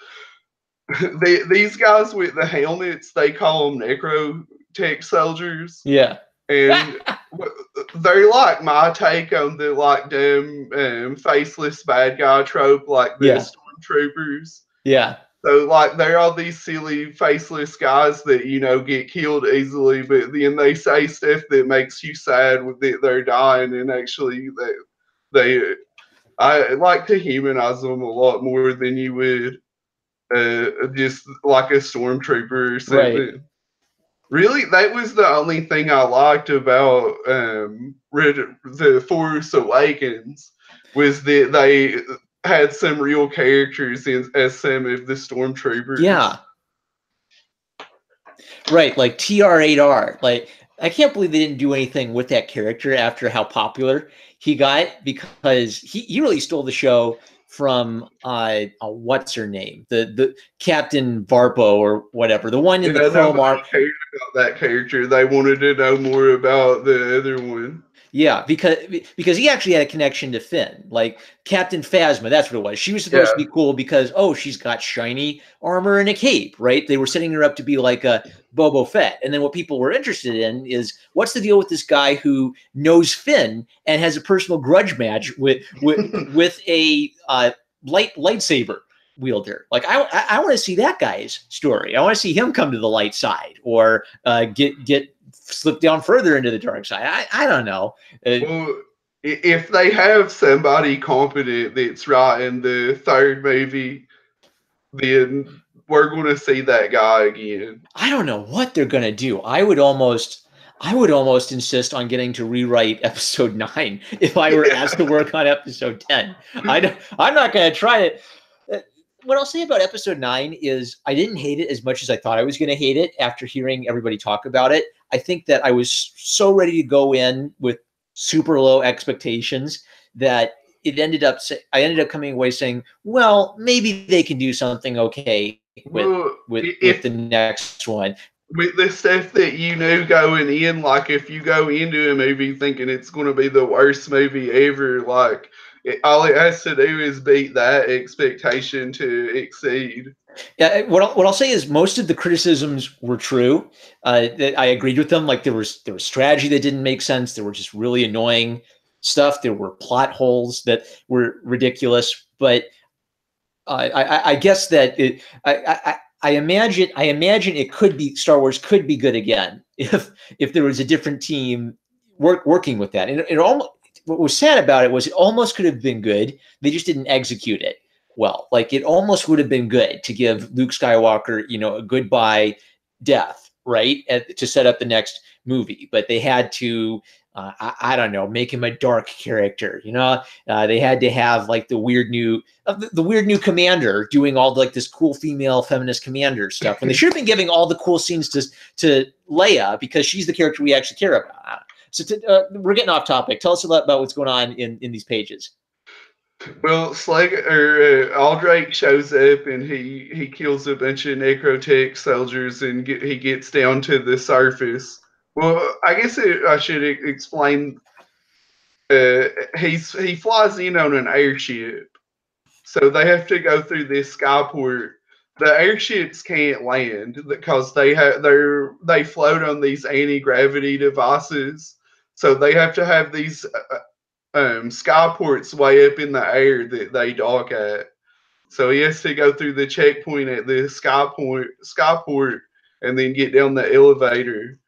These guys with the helmets, they call them necrotech soldiers. Yeah. And they're like my take on the like dumb faceless bad guy trope, like the stormtroopers. Yeah. So like they're all these silly faceless guys that, you know, get killed easily, but then they say stuff that makes you sad that they're dying, and actually I like to humanize them a lot more than you would just like a stormtrooper or something. Right. Really, that was the only thing I liked about the Force Awakens, was that had some real characters as some of the stormtroopers. Yeah. Right, like TR8R. Like, I can't believe they didn't do anything with that character after how popular he got, because he really stole the show from what's her name? The Captain Varpo or whatever. The one in the chrome Nobody arm. cared about that character. They wanted to know more about the other one. Yeah, because he actually had a connection to Finn, like Captain Phasma. That's what it was. She was supposed to be cool because, oh, she's got shiny armor and a cape, right? They were setting her up to be like a Boba Fett. And then what people were interested in is, what's the deal with this guy who knows Finn and has a personal grudge match with a lightsaber wielder? Like, I want to see that guy's story. I want to see him come to the light side, or get slip down further into the dark side. I don't know. Well, if they have somebody competent that's writing the third movie, then we're going to see that guy again. I don't know what they're going to do. I would almost insist on getting to rewrite episode 9 if I were asked to work on episode 10. I'm not going to try it. What I'll say about episode 9 is I didn't hate it as much as I thought I was going to hate it after hearing everybody talk about it. I think that I was so ready to go in with super low expectations that I ended up coming away saying, well, maybe they can do something okay with the next one. With the stuff that you know going in, like if you go into a movie thinking it's going to be the worst movie ever, like all it has to do is beat that expectation to exceed. Yeah, what I'll say is most of the criticisms were true. I agreed with them. Like there was strategy that didn't make sense. There were just really annoying stuff. There were plot holes that were ridiculous. But I guess that I imagine it could be, Star Wars could be good again if there was a different team working with that. And it almost, what was sad about it was it almost could have been good. They just didn't execute it well. Like it almost would have been good to give Luke Skywalker, a goodbye death, right, to set up the next movie. But they had to, I don't know, make him a dark character. They had to have like the weird new commander doing all like this cool female feminist commander stuff when they should have been giving all the cool scenes to Leia, because she's the character we actually care about. So we're getting off topic. Tell us a lot about what's going on in these pages. Well, Aldrake shows up and he kills a bunch of necrotech soldiers and he gets down to the surface. Well, I guess I should explain. He flies in on an airship, so they have to go through this skyport. The airships can't land because they float on these anti-gravity devices, so they have to have these skyports way up in the air that they dock at. So he has to go through the checkpoint at the skyport and then get down the elevator.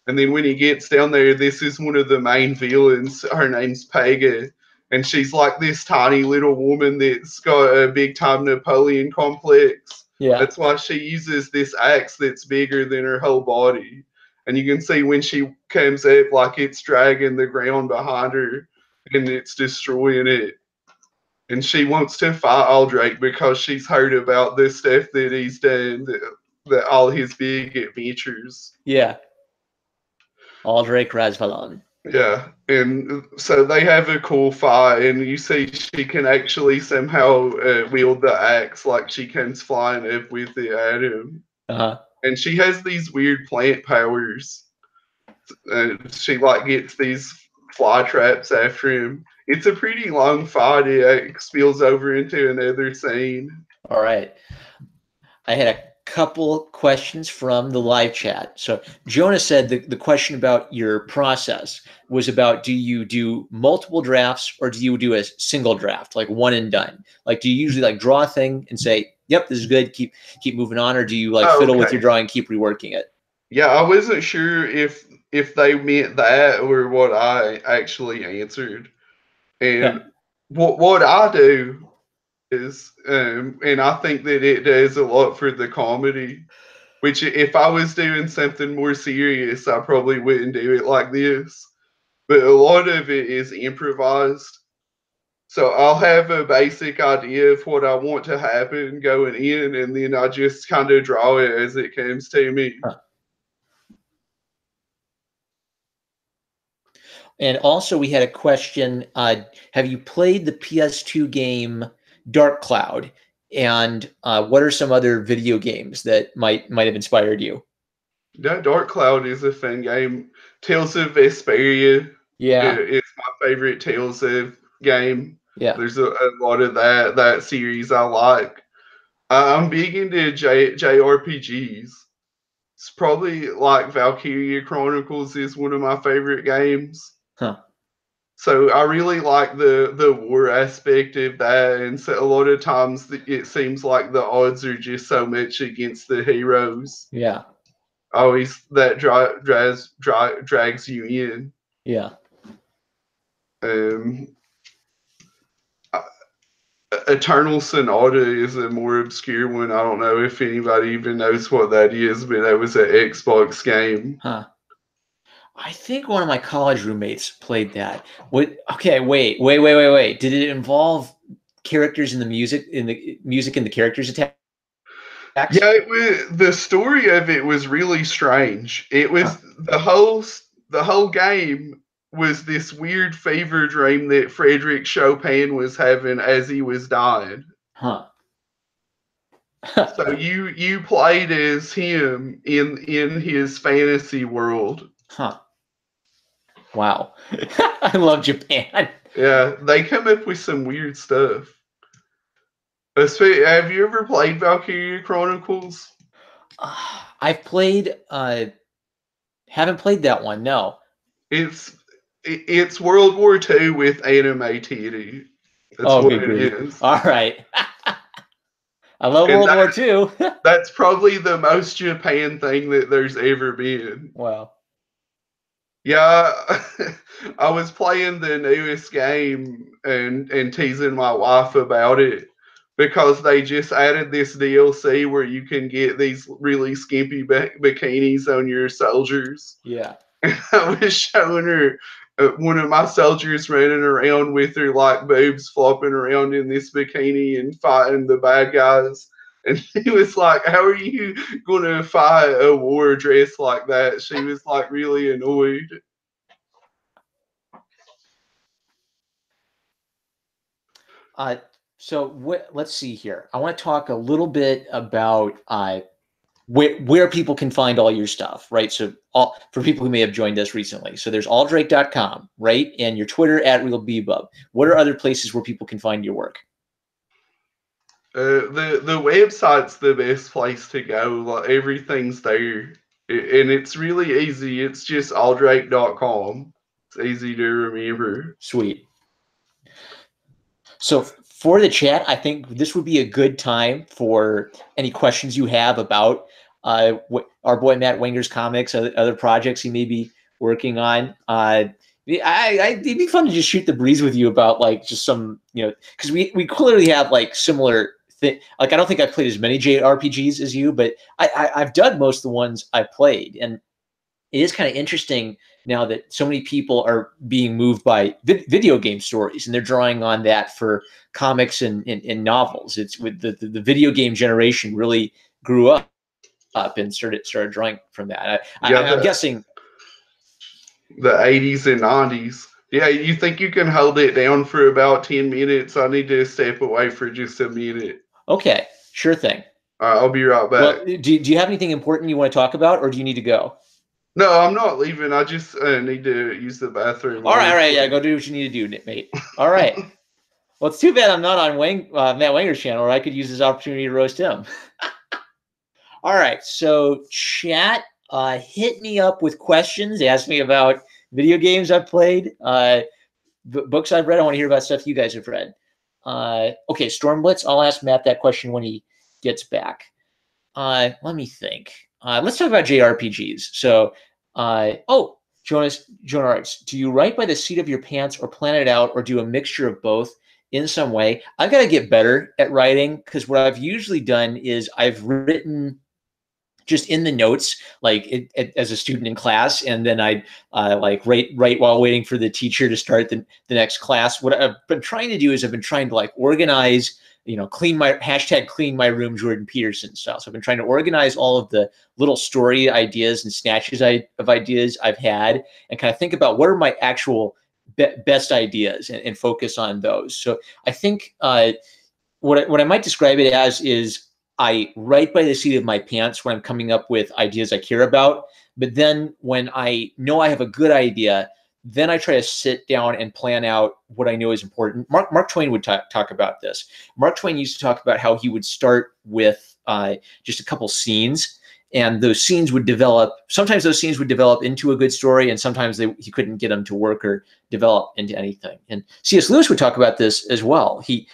And then when he gets down there, this is one of the main villains. Her name's Pega. And she's like this tiny little woman that's got a big time Napoleon complex. Yeah. That's why she uses this axe that's bigger than her whole body. And you can see when she comes up, like it's dragging the ground behind her and it's destroying it. And she wants to fight Aldrake because she's heard about the stuff that he's done, all his big adventures. Yeah. Aldrake Razvalon. Yeah, and so they have a cool fight, and you see she can actually somehow wield the axe, like she comes flying up with it at him. Uh-huh. And she has these weird plant powers. She like gets these fly traps after him. It's a pretty long fight. It spills over into another scene. All right. I had a couple questions from the live chat. So Jonah said the question about your process was about, do you do multiple drafts or do you do a single draft, like one and done? Like, do you usually like draw a thing and say, yep, this is good, keep moving on, or do you like fiddle with your drawing, keep reworking it? Yeah, I wasn't sure if they meant that or what I actually answered. And what I do is, and I think that it does a lot for the comedy, which if I was doing something more serious, I probably wouldn't do it like this. But a lot of it is improvised. So I'll have a basic idea of what I want to happen going in, and then I just kind of draw it as it comes to me. Huh. And also, we had a question. Have you played the PS2 game Dark Cloud? And what are some other video games that might have inspired you? No, Dark Cloud is a fun game. Tales of Vesperia Yeah, is my favorite Tales of game. yeah. There's a lot of that series I like. I'm big into JRPGs. It's probably like Valkyria Chronicles is one of my favorite games. Huh. So I really like the war aspect of that, and so a lot of times it seems like the odds are just so much against the heroes. Yeah, Always that drags you in. yeah. Um, Eternal Sonata is a more obscure one. I don't know if anybody even knows what that is, but that was an Xbox game. Huh. I think one of my college roommates played that. What? Okay, wait. Did it involve characters in the music in the characters attacks? Yeah, it was, the story of it was really strange. It was Huh. the whole game was this weird fever dream that Frederick Chopin was having as he was dying. Huh. So you played as him in his fantasy world. Huh. Wow. I love Japan. Yeah, they come up with some weird stuff. Have you ever played Valkyria Chronicles? I've played haven't played that one, no. It's World War II with anime titty. That's Oh, what good it grief. is. All right. I love And World War II. that's probably the most Japan thing that there's ever been. Wow. Yeah, I was playing the newest game and teasing my wife about it because they just added this DLC where you can get these really skimpy bikinis on your soldiers. Yeah. I was showing her one of my soldiers running around with her like boobs flopping around in this bikini and fighting the bad guys. And he was like, "How are you going to fight a war dress like that?" She was like really annoyed. Let's see here. I want to talk a little bit about where people can find all your stuff, right? So for people who may have joined us recently. So there's aldrake.com, right? And your Twitter at RealBebub. What are other places where people can find your work? The website's the best place to go. Like everything's there, and it's really easy. It's just aldrake.com. It's easy to remember. Sweet. So for the chat, I think this would be a good time for any questions you have about our boy Matt Wenger's comics, other projects he may be working on. It'd be fun to just shoot the breeze with you about like just some, because we clearly have like similar thing. Like I don't think I've played as many JRPGs as you, but I've dug most of the ones I played, and it is kind of interesting now that so many people are being moved by video game stories, and they're drawing on that for comics and novels. It's with the video game generation really grew up and started drawing from that. I'm guessing the 80s and 90s. Yeah, you think you can hold it down for about 10 minutes? I need to step away for just a minute. Okay, sure thing. All right, I'll be right back. Well, do you have anything important you want to talk about, or do you need to go? No, I'm not leaving. I just need to use the bathroom. All right, yeah, go do what you need to do, mate. All right. Well, it's too bad I'm not on Matt Wenger's channel, or I could use this opportunity to roast him. All right, so chat, hit me up with questions. Ask me about video games I've played, books I've read. I want to hear about stuff you guys have read. Okay, Stormblitz, I'll ask Matt that question when he gets back. Let me think. Let's talk about JRPGs. So, Jonah writes, do you write by the seat of your pants or plan it out or do a mixture of both in some way? I've got to get better at writing because what I've usually done is I've written just in the notes, like as a student in class, and then I'd like write while waiting for the teacher to start the next class. What I've been trying to do is I've been trying to like organize, clean my clean my room, Jordan Peterson style. So I've been trying to organize all of the little story ideas and snatches of ideas I've had, and kind of think about what are my actual best ideas, and focus on those. So I think what I might describe it as is I write by the seat of my pants when I'm coming up with ideas I care about. But then when I know I have a good idea, then I try to sit down and plan out what I know is important. Mark Twain would talk about this. Mark Twain used to talk about how he would start with just a couple scenes, and those scenes would develop. Sometimes those scenes would develop into a good story, and sometimes he couldn't get them to work or develop into anything. And C.S. Lewis would talk about this as well. He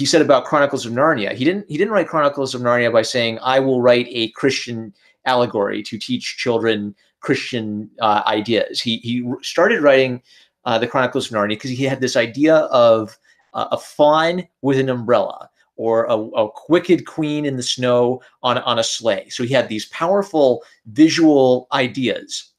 said about Chronicles of Narnia. He didn't write Chronicles of Narnia by saying, I will write a Christian allegory to teach children Christian ideas. He started writing the Chronicles of Narnia because he had this idea of a fawn with an umbrella, or a wicked queen in the snow on a sleigh. So he had these powerful visual ideas.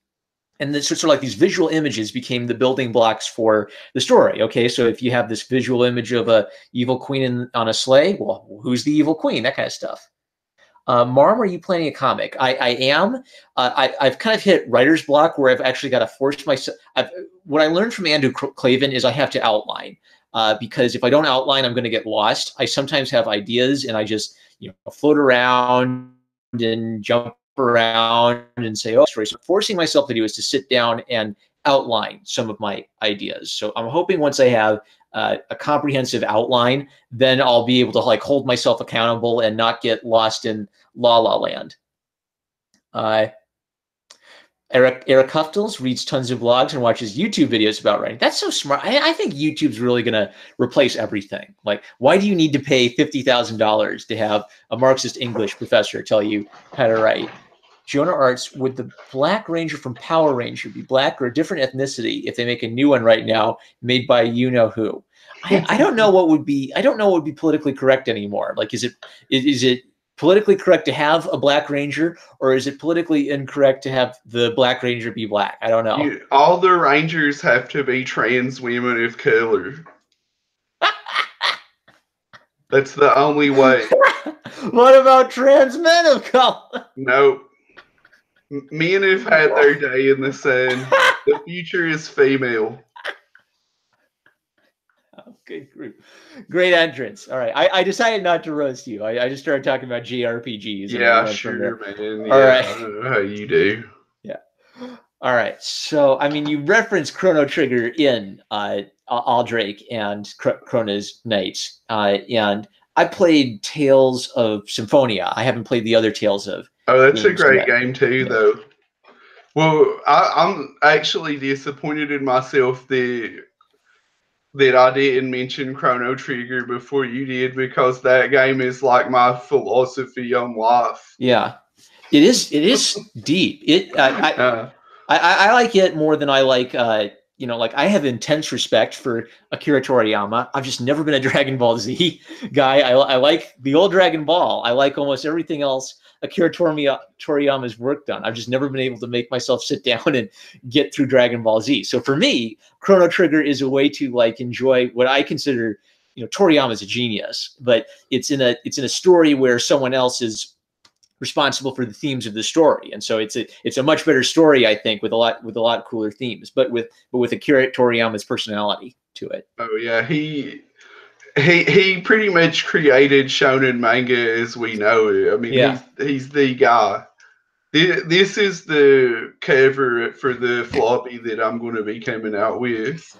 And this sort of like these visual images became the building blocks for the story. Okay, so if you have this visual image of a evil queen on a sleigh, well, who's the evil queen? That kind of stuff. Marm, are you planning a comic? I am. I've kind of hit writer's block where I've actually got to force myself. What I learned from Andrew Klavan is I have to outline. Because if I don't outline, I'm going to get lost. I sometimes have ideas and I just float around and jump around and say, oh, story. So forcing myself to do is to sit down and outline some of my ideas. So I'm hoping once I have a comprehensive outline, then I'll be able to like hold myself accountable and not get lost in la la land. Eric Huftels reads tons of blogs and watches YouTube videos about writing. That's so smart. I think YouTube's really going to replace everything. Like, why do you need to pay $50,000 to have a Marxist English professor tell you how to write? Jonah Arts, would the Black Ranger from Power Ranger be black or a different ethnicity if they make a new one right now made by you know who? I don't know what would be. I don't know what would be politically correct anymore. Like, is it politically correct to have a Black Ranger, or is it politically incorrect to have the Black Ranger be black? I don't know. All the Rangers have to be trans women of color. That's the only way. What about trans men of color? Nope. Men have had their day in the sun. The future is female. Okay, great entrance. All right, I decided not to roast you. I just started talking about JRPGs. Yeah, sure, man. All right. I don't know how you do. Yeah. All right. So, I mean, you referenced Chrono Trigger in Aldrake and Chrono's Knights, and I played Tales of Symphonia. I haven't played the other Tales of. Oh, that's a great game too, though. Well, I'm actually disappointed in myself that I didn't mention Chrono Trigger before you did, because that game is like my philosophy on life. Yeah, it is. It is deep. I like it more than I like. Like I have intense respect for Akira Toriyama. I've just never been a Dragon Ball Z guy. I like the old Dragon Ball. I like almost everything else Akira Toriyama's worked on. I've just never been able to make myself sit down and get through Dragon Ball Z. So for me, Chrono Trigger is a way to like enjoy what I consider, Toriyama's a genius, but it's in a story where someone else is responsible for the themes of the story, and so it's a much better story, I think, with a lot cooler themes, but with Akira Toriyama's personality to it. Oh yeah, he pretty much created shonen manga as we know it. I mean, yeah. he's the guy. This is the cover for the floppy that I'm going to be coming out with.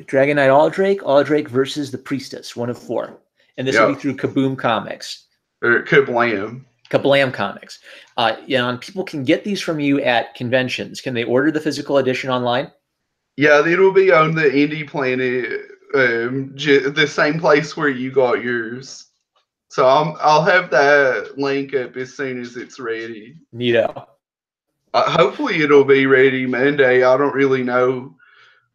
Dragoon Knight Aldrake versus the Priestess, 1 of 4, and this will be through Kaboom Comics or Kablam Comics. And people can get these from you at conventions. Can they order the physical edition online? Yeah, it'll be on the Indie Planet, the same place where you got yours. So I'll have that link up as soon as it's ready. Neato. Hopefully it'll be ready Monday. I don't really know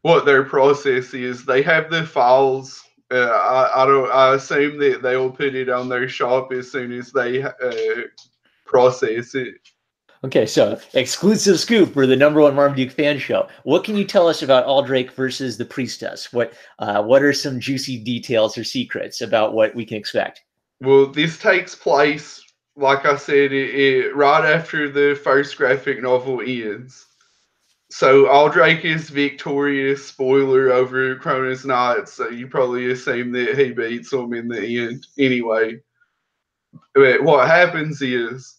what their process is. They have the files. I assume that they'll put it on their shop as soon as they process it. Okay, so exclusive scoop for the #1 Marmaduke fan show. What can you tell us about Aldrake versus the Priestess? What are some juicy details or secrets about what we can expect? Well, this takes place, like I said, right after the first graphic novel ends. So Aldrake is victorious, spoiler, over Cronus Knight, so you probably assume that he beats him in the end anyway. But what happens is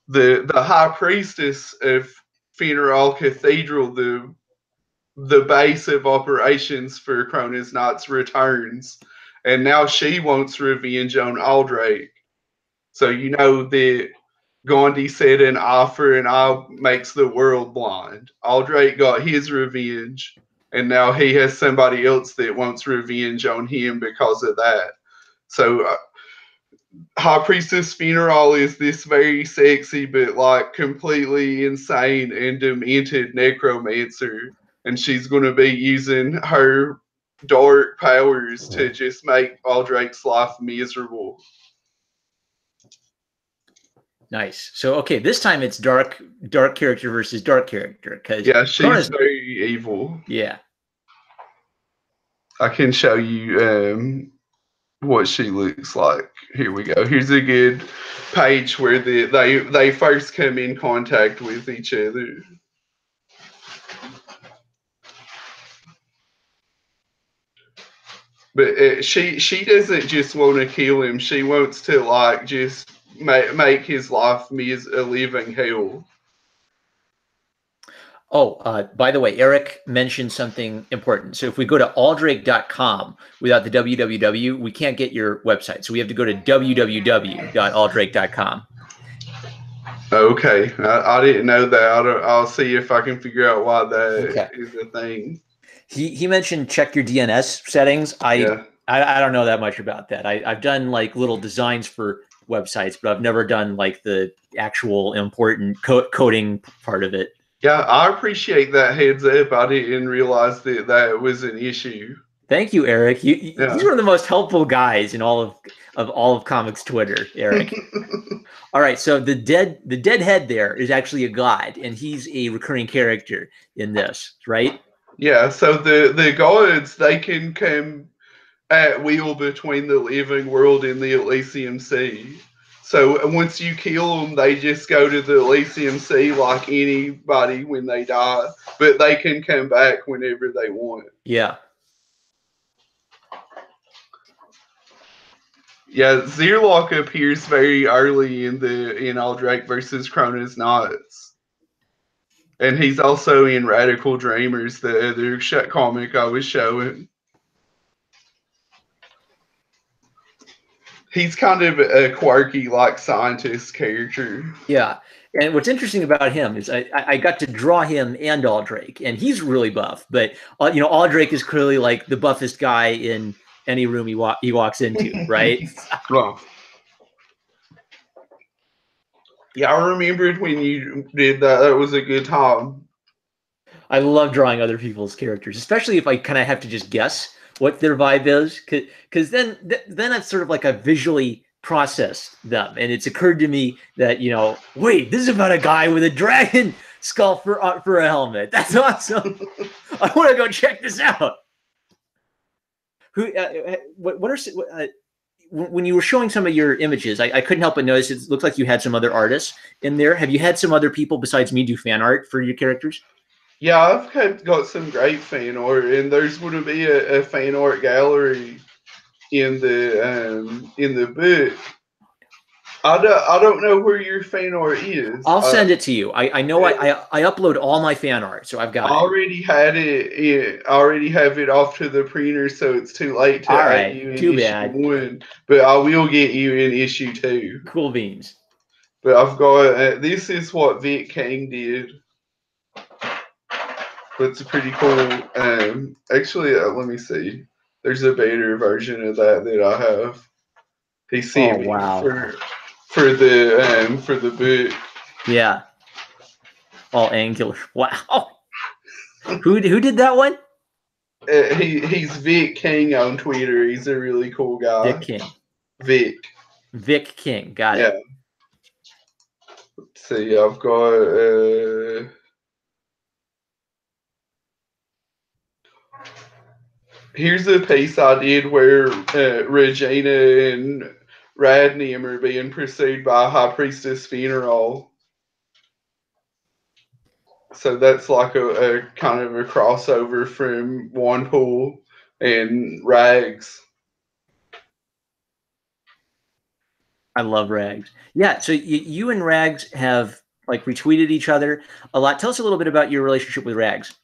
the High Priestess of Funeral Cathedral, the base of operations for Cronus Knight's returns, and now she wants revenge on Aldrake. So you know that Gandhi said an eye for an eye makes the world blind. Aldrake got his revenge, and now he has somebody else that wants revenge on him because of that. So High Priestess Funeral is this very sexy but like completely insane and demented necromancer, and she's going to be using her dark powers to just make Aldrake's life miserable. Nice. So okay, this time it's dark character versus dark character because Yeah, she's very evil. Yeah. I can show you what she looks like. Here we go. Here's a good page where they first come in contact with each other. But she doesn't just want to kill him. She wants to like just make his life a living hell. Oh, by the way, Eric mentioned something important. So if we go to aldrake.com without the www, we can't get your website. So we have to go to www.aldrake.com. Okay, I didn't know that. I'll see if I can figure out why that is a thing. He mentioned check your DNS settings. I don't know that much about that. I've done like little designs for websites, but I've never done like the actual important coding part of it. Yeah, I appreciate that heads up. I didn't realize that was an issue. Thank you, Eric. He's one of the most helpful guys in all of comics Twitter, Eric. All right, so the dead head there is actually a god, and he's a recurring character in this, right? Yeah, so the gods, they can come at will between the living world and the Elysium Sea. So once you kill them, they just go to the Elysium Sea like anybody when they die, but they can come back whenever they want. Yeah. Yeah, Zerlock appears very early in Aldrake versus Cronus Knights. And he's also in Radical Dreamers, the other comic I was showing. He's kind of a quirky, like, scientist character. Yeah. And what's interesting about him is I got to draw him and Aldrake, and he's really buff. But, Aldrake is clearly, like, the buffest guy in any room he walks into, right? Well, yeah, I remembered when you did that. That was a good time. I love drawing other people's characters, especially if I kind of have to just guess what their vibe is, because then that's sort of like I visually process them, and it's occurred to me that wait, this is about a guy with a dragon skull for a helmet. That's awesome. I want to go check this out. When you were showing some of your images, I couldn't help but notice it looked like you had some other artists in there. Have you had some other people besides me do fan art for your characters? Yeah, I've got some great fan art, and there's going to be a fan art gallery in the book. I don't know where your fan art is. I'll send it to you. I know I upload all my fan art, so I've got already had it. I already have it off to the printer, so it's too late to add you in too issue bad. 1. But I will get you in issue 2. Cool beans. But I've got this is what Vic King did. It's pretty cool. Actually, let me see. There's a better version of that I have. He sent me for the book. Yeah. All angular. Wow. Who did that one? He's Vic King on Twitter. He's a really cool guy. Vic King. Vic King. Got it. see, I've got here's a piece I did where Regina and Radnium are being pursued by High Priestess Funeral. So that's like a kind of a crossover from Wanpool and Rags. I love Rags. Yeah, so you and Rags have like retweeted each other a lot. Tell us a little bit about your relationship with Rags.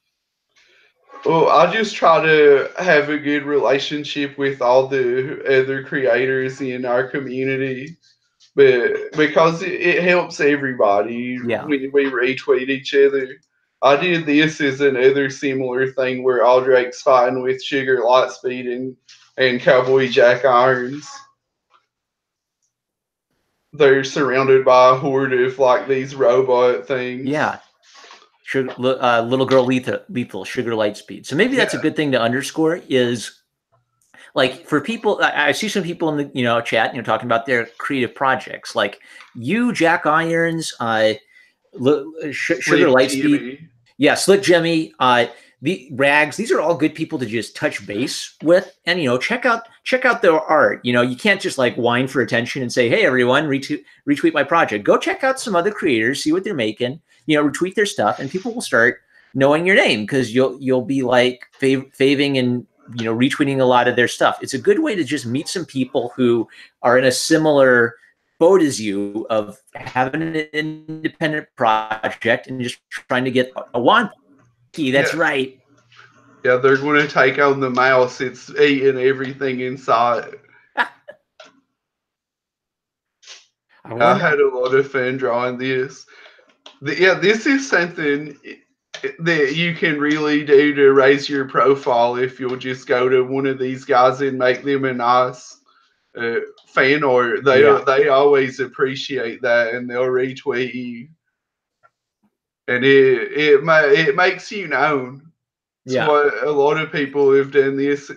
Well, I just try to have a good relationship with all the other creators in our community, but because it helps everybody Yeah. when we retweet each other. I did this as another similar thing where Aldrake's fighting with Sugar Lightspeed and Cowboy Jack Irons. They're surrounded by a horde of like these robot things. Yeah. Little girl lethal, Sugar Lightspeed. So maybe that's a good thing to underscore is like for people, I see some people in the chat, talking about their creative projects. Like you, Jack Irons, Sugar Lightspeed, yeah, Slick Jimmy, the Rags. These are all good people to just touch base with, and check out their art. You can't just like whine for attention and say, "Hey, everyone, retweet my project." Go check out some other creators, see what they're making. Retweet their stuff, and people will start knowing your name because you'll be like faving and retweeting a lot of their stuff. It's a good way to just meet some people who are in a similar boat as you of having an independent project and just trying to get a wand key. That's right. Yeah, they're going to take on the mouse. It's eating everything inside. I had a lot of fun drawing this. This is something that you can really do to raise your profile if you'll just go to one of these guys and make them a nice fan art. They always appreciate that and they'll retweet you, and it makes you known. It's what a lot of people have done. This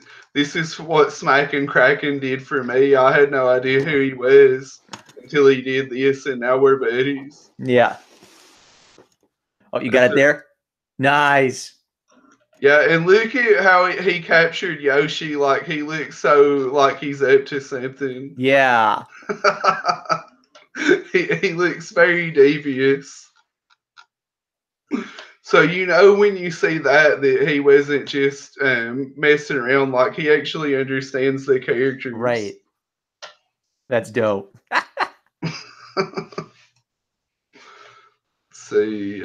is what Smack and Kraken did for me. I had no idea who he was until he did this, and now we're buddies. Yeah. Oh, you got it there? Nice. Yeah, and look at how he captured Yoshi. Like, he looks so like he's up to something. Yeah. he looks very devious. So when you see that he wasn't just messing around, like he actually understands the characters. Right. That's dope. Let's see.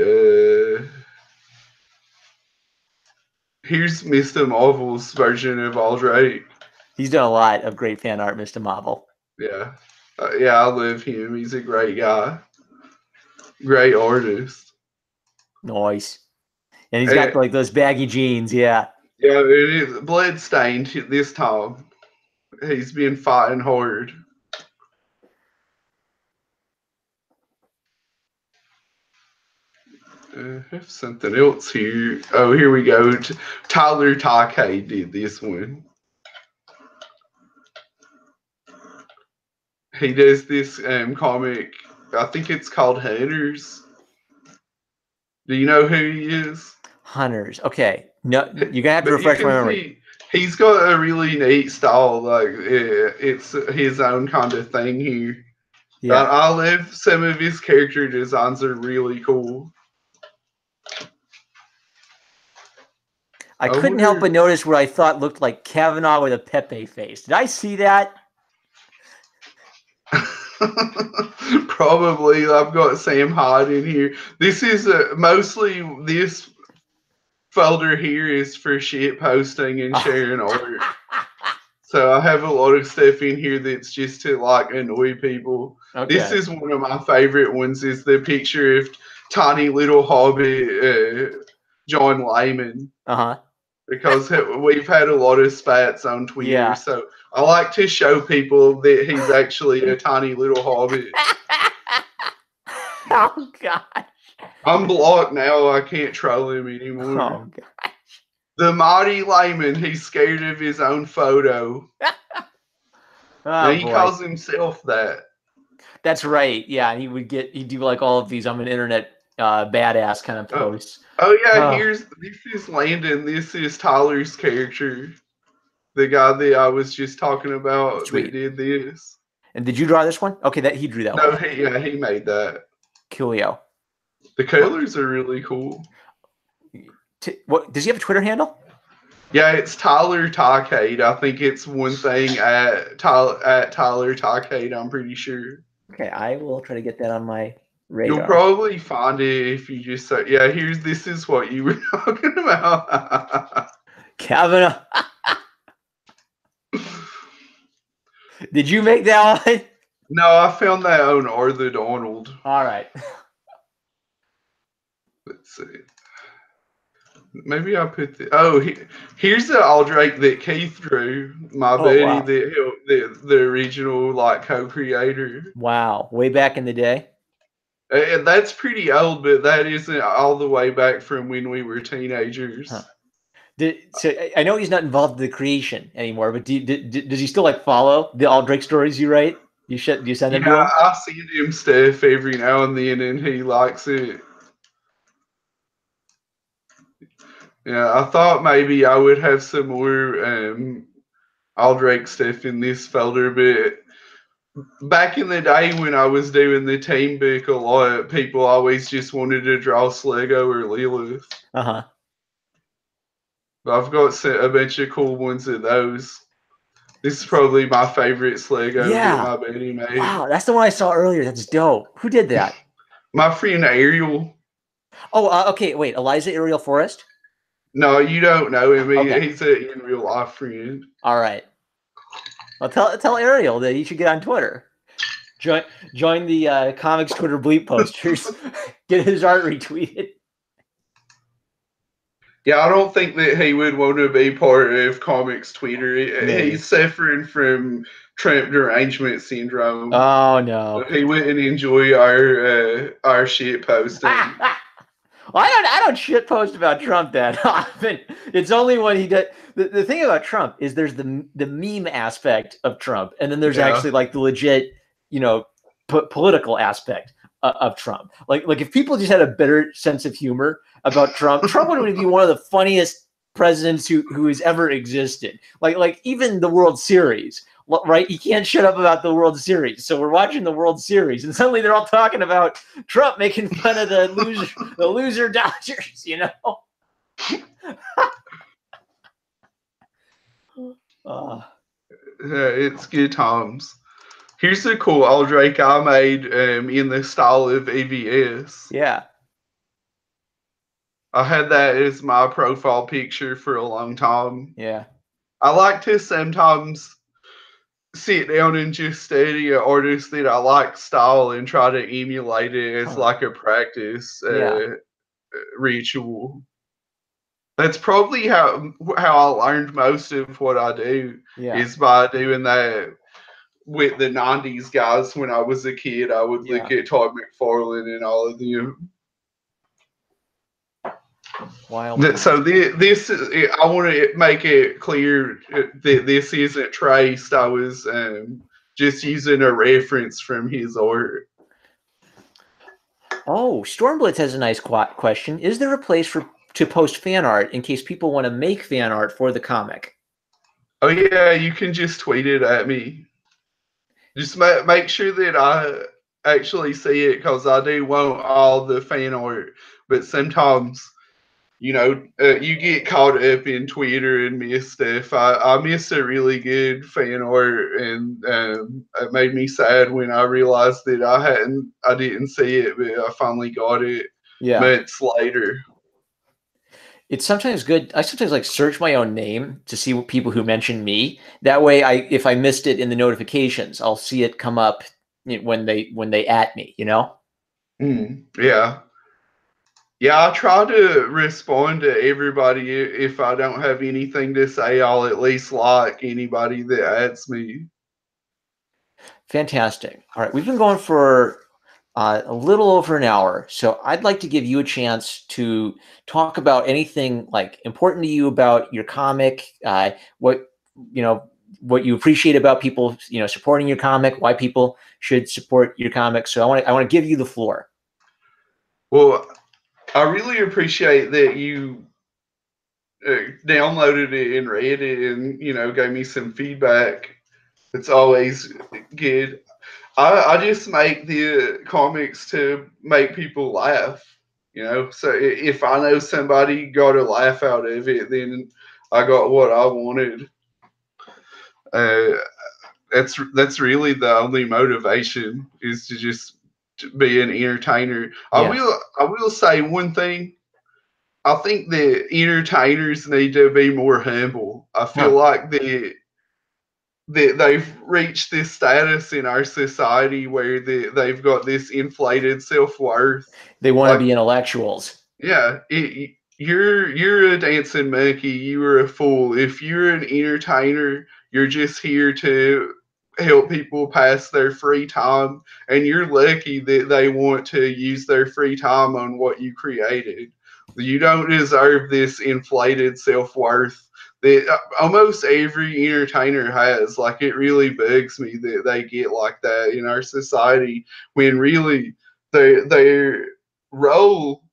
Here's Mr. Marvel's version of Aldrake. He's done a lot of great fan art, Mr. Marvel. Yeah. I love him. He's a great guy. Great artist. Nice. And he's got like those baggy jeans, yeah. Yeah, it is bloodstained this time. He's been fighting hard. I have something else here. Oh, here we go. Tyler Take did this one. He does this comic. I think it's called Hunters. Do you know who he is? Hunters. Okay. No, you're gonna have to refresh my memory. He's got a really neat style. Like it's his own kind of thing here. Yeah. I love some of his character designs are really cool. I couldn't help but notice what I thought looked like Kavanaugh with a Pepe face. Did I see that? Probably. I've got Sam Hyde in here. This is mostly this folder here is for shit posting and sharing art. So I have a lot of stuff in here that's just to like annoy people. Okay. This is one of my favorite ones. Is the picture of tiny little hobbit John Layman. Because we've had a lot of spats on Twitter, so I like to show people that he's actually a tiny little hobbit. Oh gosh! I'm blocked now. I can't troll him anymore. Oh gosh! The mighty layman. He's scared of his own photo. He calls himself that. That's right. Yeah, and he'd do like all of these I'm an internet badass kind of posts. Oh yeah, Oh, this is Landon. This is Tyler's character, the guy that I was just talking about that sweet. did this. And did you draw this one? Okay, that he drew that No, one. he made that. Coolio. The colors are really cool. What does he have a Twitter handle? Yeah, it's Tyler Tycade. I think it's one thing at Tyler Tycade. I'm pretty sure. Okay, I will try to get that on my radar. You'll probably find it if you just say, "Yeah, this is what you were talking about." Kavanaugh. Did you make that one? No, I found that on Arthur Donald. All right. Let's see. Maybe I put the. Oh, here's the Aldrake that Keith drew. My buddy, wow. the original like co-creator. Wow, way back in the day. And that's pretty old, but that isn't all the way back from when we were teenagers. Huh. So I know he's not involved in the creation anymore, but does he still like follow the Aldrake stories you write? Do you send them to him? I send him stuff every now and then, and he likes it. Yeah, I thought maybe I would have some more Aldrake stuff in this folder, but back in the day when I was doing the team book, a lot of people always just wanted to draw Slego or Lilith. Uh-huh. But I've got a bunch of cool ones of those. This is probably my favorite Slego that my buddy made. Wow, that's the one I saw earlier. That's dope. Who did that? My friend Ariel. Oh, okay. Wait, Eliza Ariel Forrest? No, you don't know him. Okay. He's an in real life friend. All right. Well, tell Ariel that he should get on Twitter. Join the comics Twitter bleep posters. Get his art retweeted. Yeah, I don't think that he would want to be part of comics Twitter. Maybe. He's suffering from Trump derangement syndrome. Oh no, he wouldn't enjoy our shit posting. Well, I don't shit post about Trump that often. It's only when he does. The thing about Trump is there's the meme aspect of Trump, and then there's actually like the legit, political aspect of Trump. Like if people just had a better sense of humor about Trump would be one of the funniest presidents who has ever existed. Like even the World Series. Right, you can't shut up about the World Series. So we're watching the World Series, and suddenly they're all talking about Trump making fun of the loser Dodgers. It's good times. Here's a cool Aldrake I made in the style of EVS. Yeah, I had that as my profile picture for a long time. Yeah, I like to sometimes sit down and just study an artist that I like style and try to emulate it as like a practice ritual. That's probably how I learned most of what I do is by doing that with the 90s guys. When I was a kid, I would look at Todd McFarlane and all of them. Wild. So this is, I want to make it clear that this isn't traced. I was just using a reference from his art. Oh, Stormblitz has a nice question. Is there a place to post fan art in case people want to make fan art for the comic? Oh yeah, you can just tweet it at me. Just make sure that I actually see it, because I do want all the fan art, but sometimes you get caught up in Twitter and miss stuff. I missed a really good fan art, and it made me sad when I realized that I didn't see it, but I finally got it months later. It's sometimes good. I sometimes like search my own name to see what people who mention me. That way, if I missed it in the notifications, I'll see it come up when they at me. Yeah. Yeah, I try to respond to everybody. If I don't have anything to say, I'll at least like anybody that adds me. Fantastic. All right, we've been going for a little over an hour, so I'd like to give you a chance to talk about anything like important to you about your comic. What what you appreciate about people, supporting your comic, why people should support your comic. So I want to give you the floor. Well, I really appreciate that you downloaded it and read it and, gave me some feedback. It's always good. I just make the comics to make people laugh, So if I know somebody got a laugh out of it, then I got what I wanted. That's really the only motivation, is to just be an entertainer. Yeah. I will say one thing. I think that entertainers need to be more humble. I feel like they've reached this status in our society where they've got this inflated self-worth. They want to be intellectuals. Yeah, you're a dancing monkey. You are a fool. If you're an entertainer, you're just here to help people pass their free time, and you're lucky that they want to use their free time on what you created. You don't deserve this inflated self-worth that almost every entertainer has. Like, it really bugs me that they get like that in our society, when really their role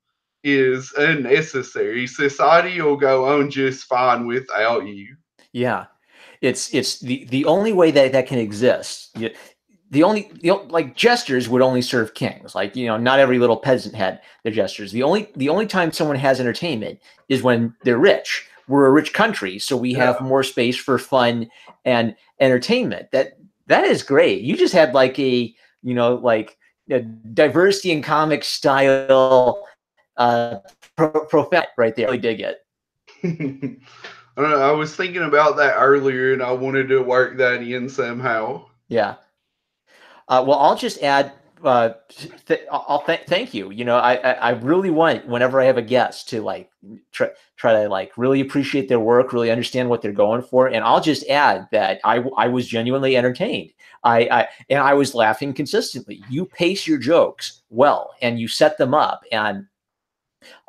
is unnecessary. Society will go on just fine without you. Yeah, it's the only way that can exist. The only like jesters would only serve kings. Like, not every little peasant had their jesters. The only time someone has entertainment is when they're rich. We're a rich country, so we have more space for fun and entertainment. That is great. You just had like a diversity in comic style profile right there. I really dig it. I don't know, I was thinking about that earlier, and I wanted to work that in somehow. Yeah. Well, I'll just add. Thank you. I really want, whenever I have a guest, to like try to like really appreciate their work, really understand what they're going for, and I'll just add that I was genuinely entertained. And I was laughing consistently. You pace your jokes well, and you set them up, and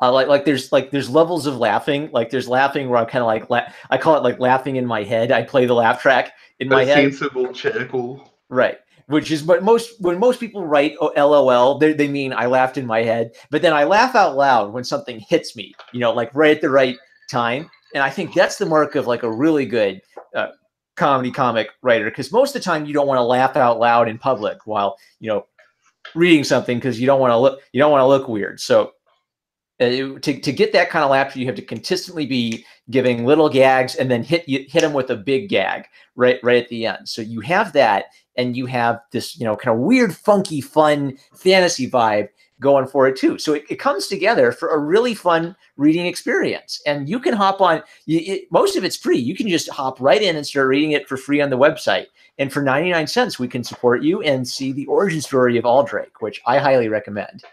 there's levels of laughing. Like, there's laughing where I'm kind of like I call it like laughing in my head. I play the laugh track in my head. Sensible chuckle. Right. Which is when most people write LOL, they mean I laughed in my head, but then I laugh out loud when something hits me, like right at the right time. And I think that's the mark of like a really good comic writer, because most of the time you don't want to laugh out loud in public while reading something, because you don't want to look weird. So to get that kind of laughter, you have to consistently be giving little gags and then hit them with a big gag right at the end. So you have that, and you have this kind of weird, funky, fun fantasy vibe going for it too. So it comes together for a really fun reading experience. And you can hop on. Most of it's free. You can just hop right in and start reading it for free on the website. And for 99 cents, we can support you and see the origin story of Aldrake, which I highly recommend.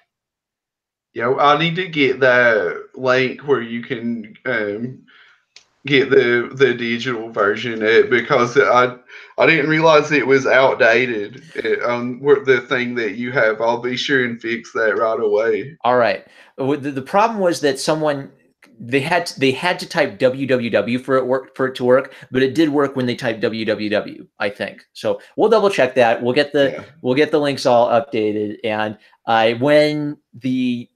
Yeah, I need to get that link where you can get the digital version, because I didn't realize it was outdated on the thing that you have. I'll be sure and fix that right away. All right. The problem was that they had to type www for it to work, but it did work when they typed www, I think. So we'll double check that. We'll get the links all updated, and when the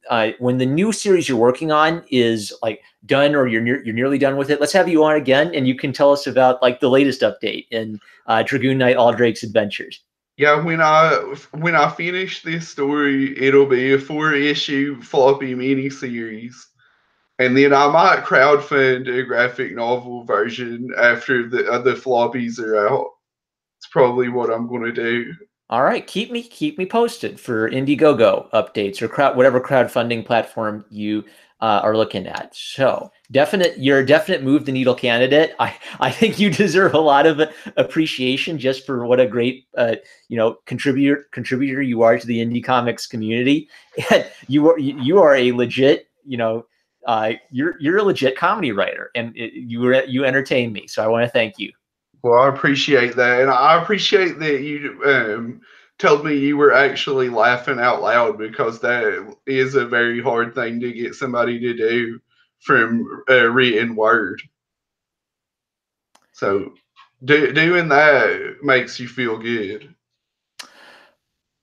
new series you're working on is like done, or you're nearly done with it, let's have you on again, and you can tell us about like the latest update in Dragoon Knight Aldrake's adventures. Yeah, when I finish this story, it'll be a 4-issue floppy miniseries. And then I might crowdfund a graphic novel version after the floppies are out. It's probably what I'm going to do. All right, keep me posted for Indiegogo updates, or whatever crowdfunding platform you are looking at. So you're a definite move the needle candidate. I think you deserve a lot of appreciation just for what a great contributor you are to the indie comics community. And you are a legit you're a legit comedy writer, and you entertain me. So I want to thank you. Well, I appreciate that, and I appreciate that you told me you were actually laughing out loud, because that is a very hard thing to get somebody to do from a written word. So doing that makes you feel good.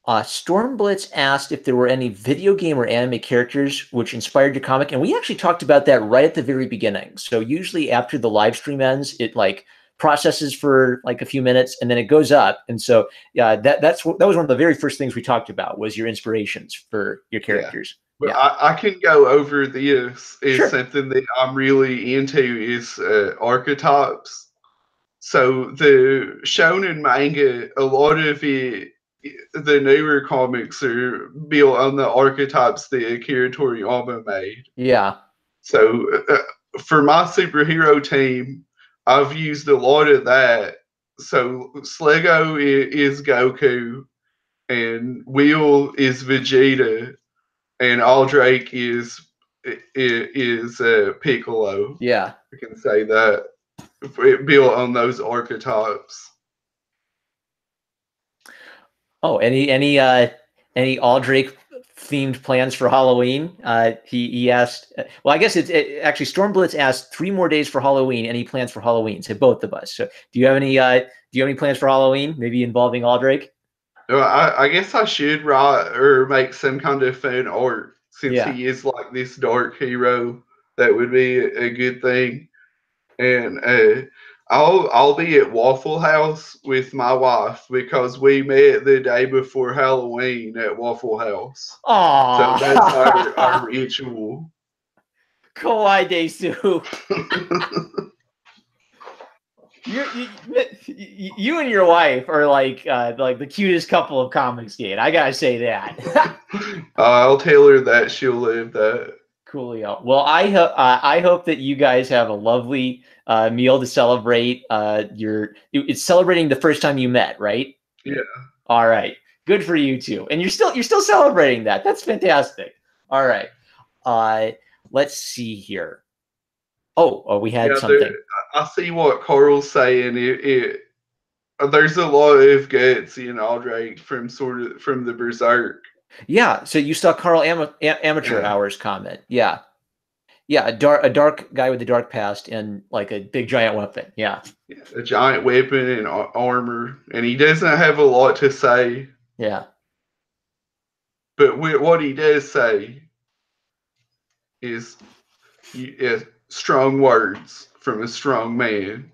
Stormblitz asked if there were any video game or anime characters which inspired your comic, and we actually talked about that right at the very beginning. So usually after the live stream ends, it like processes for like a few minutes and then it goes up. And so yeah, that was one of the very first things we talked about was your inspirations for your characters. But Yeah, I can go over this. Is sure. something that I'm really into is archetypes. So the shonen manga, a lot of it, the newer comics are built on the archetypes that Akira Toriyama made. Yeah, So for my superhero team, I've used a lot of that. So Slego is Goku, and Wheel is Vegeta, and Aldrake is Piccolo. yeah. I can say that it built on those archetypes. Oh, any Aldrake themed plans for Halloween? He asked. Well, I guess actually Stormblitz asked 3 more days for Halloween. Any plans for Halloween? To both of us. So, do you have any plans for Halloween? Maybe involving Aldrake? Well, I guess I should write or make some kind of fun art since Yeah. he is like this dark hero. That would be a good thing. And I'll be at Waffle House with my wife because we met the day before Halloween at Waffle House. So that's our Oh, ritual. Kawaii Desu. You and your wife are like the cutest couple of comics game. I gotta say that. I'll tell her that she'll live that. Coolio. Well, I hope that you guys have a lovely meal to celebrate. It's celebrating the first time you met, right? Yeah. All right. Good for you too. And you're still celebrating that. That's fantastic. All right. Let's see here. Oh, we had Yeah, something. I see what Carl's saying. There's a lot of guts in Aldrake from the Berserk. Yeah. So you saw Carl Amateur Yeah. Hours comment. Yeah. Yeah. A dark guy with a dark past and like a big giant weapon. Yeah. A giant weapon and armor, and he doesn't have a lot to say. Yeah. But what he does say is strong words from a strong man.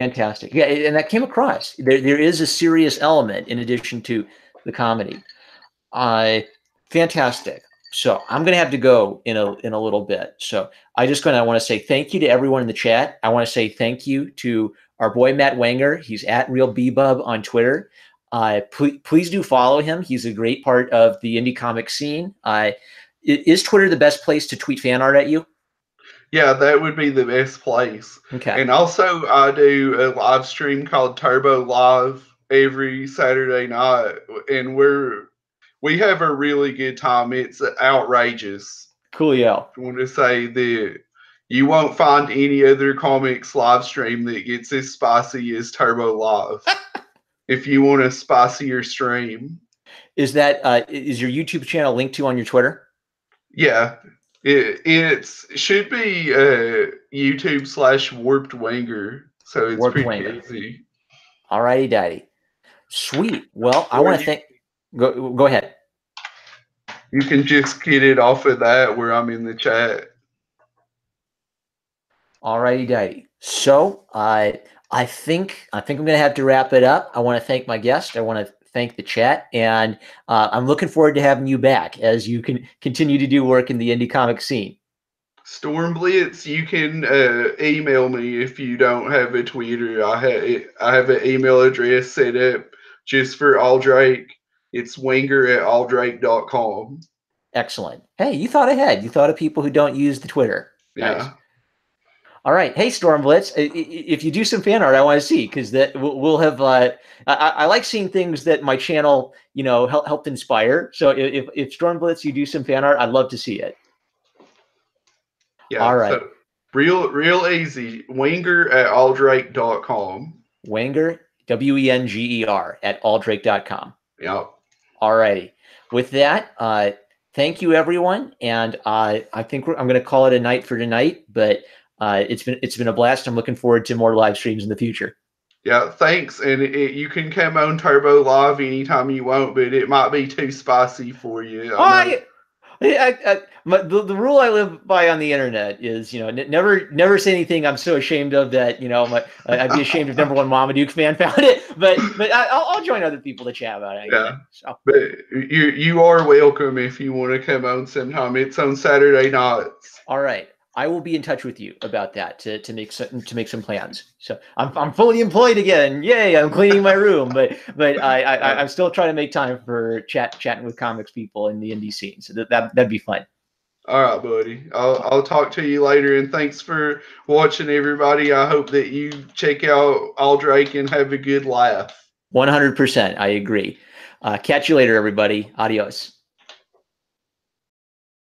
Fantastic. Yeah, and that came across. There is a serious element in addition to the comedy. Fantastic. So I'm going to have to go in a little bit. So I want to say thank you to everyone in the chat. I want to say thank you to our boy Matt Wenger. He's at RealBebub on Twitter. Please do follow him. He's a great part of the indie comic scene. Is Twitter the best place to tweet fan art at you? Yeah, that would be the best place. Okay. And also, I do a live stream called Turbo Live every Saturday night, and we have a really good time. It's outrageous. Coolio. I want to say that you won't find any other comics live stream that gets as spicy as Turbo Live. If you want a spicier stream, is your YouTube channel linked to on your Twitter? Yeah, it should be YouTube/Warped Wenger, so it's Warped pretty Wenger. easy. All righty, daddy. Sweet. Well, I want to thank. Go ahead. You can just get it off of that where I'm in the chat. All righty, daddy. So I think I'm going to have to wrap it up. I want to thank my guest. I want to thank the chat, and I'm looking forward to having you back as you can continue to do work in the indie comic scene. Stormblitz, you can email me if you don't have a Twitter. I have an email address set up just for Aldrake. It's wenger@aldrake.com. Excellent. Hey, you thought ahead. You thought of people who don't use the Twitter. Yeah. Nice. All right. Hey, Stormblitz, if you do some fan art, I want to see, because that we'll have. I like seeing things that my channel, helped inspire. So if Stormblitz, you do some fan art, I'd love to see it. Yeah. All right. So real easy. Wenger@aldrake.com. Wenger, Wenger @aldrake.com. Yep. All righty. With that, thank you, everyone. And I think I'm going to call it a night for tonight. But It's been a blast. I'm looking forward to more live streams in the future. Yeah, thanks. And you can come on Turbo Live anytime you want, but it might be too spicy for you. The rule I live by on the internet is, never say anything I'm so ashamed of that, I'd be ashamed if number one Marmaduke fan found it. But I'll join other people to chat about it. Yeah, so. But you are welcome if you want to come on sometime. It's on Saturday nights. All right. I will be in touch with you about that to make some plans. So I'm fully employed again. Yay! I'm cleaning my room, but I'm still trying to make time for chatting with comics people in the indie scene. So that'd be fun. All right, buddy. I'll talk to you later, and thanks for watching, everybody. I hope that you check out Aldrake and have a good laugh. 100%. I agree. Catch you later, everybody. Adios.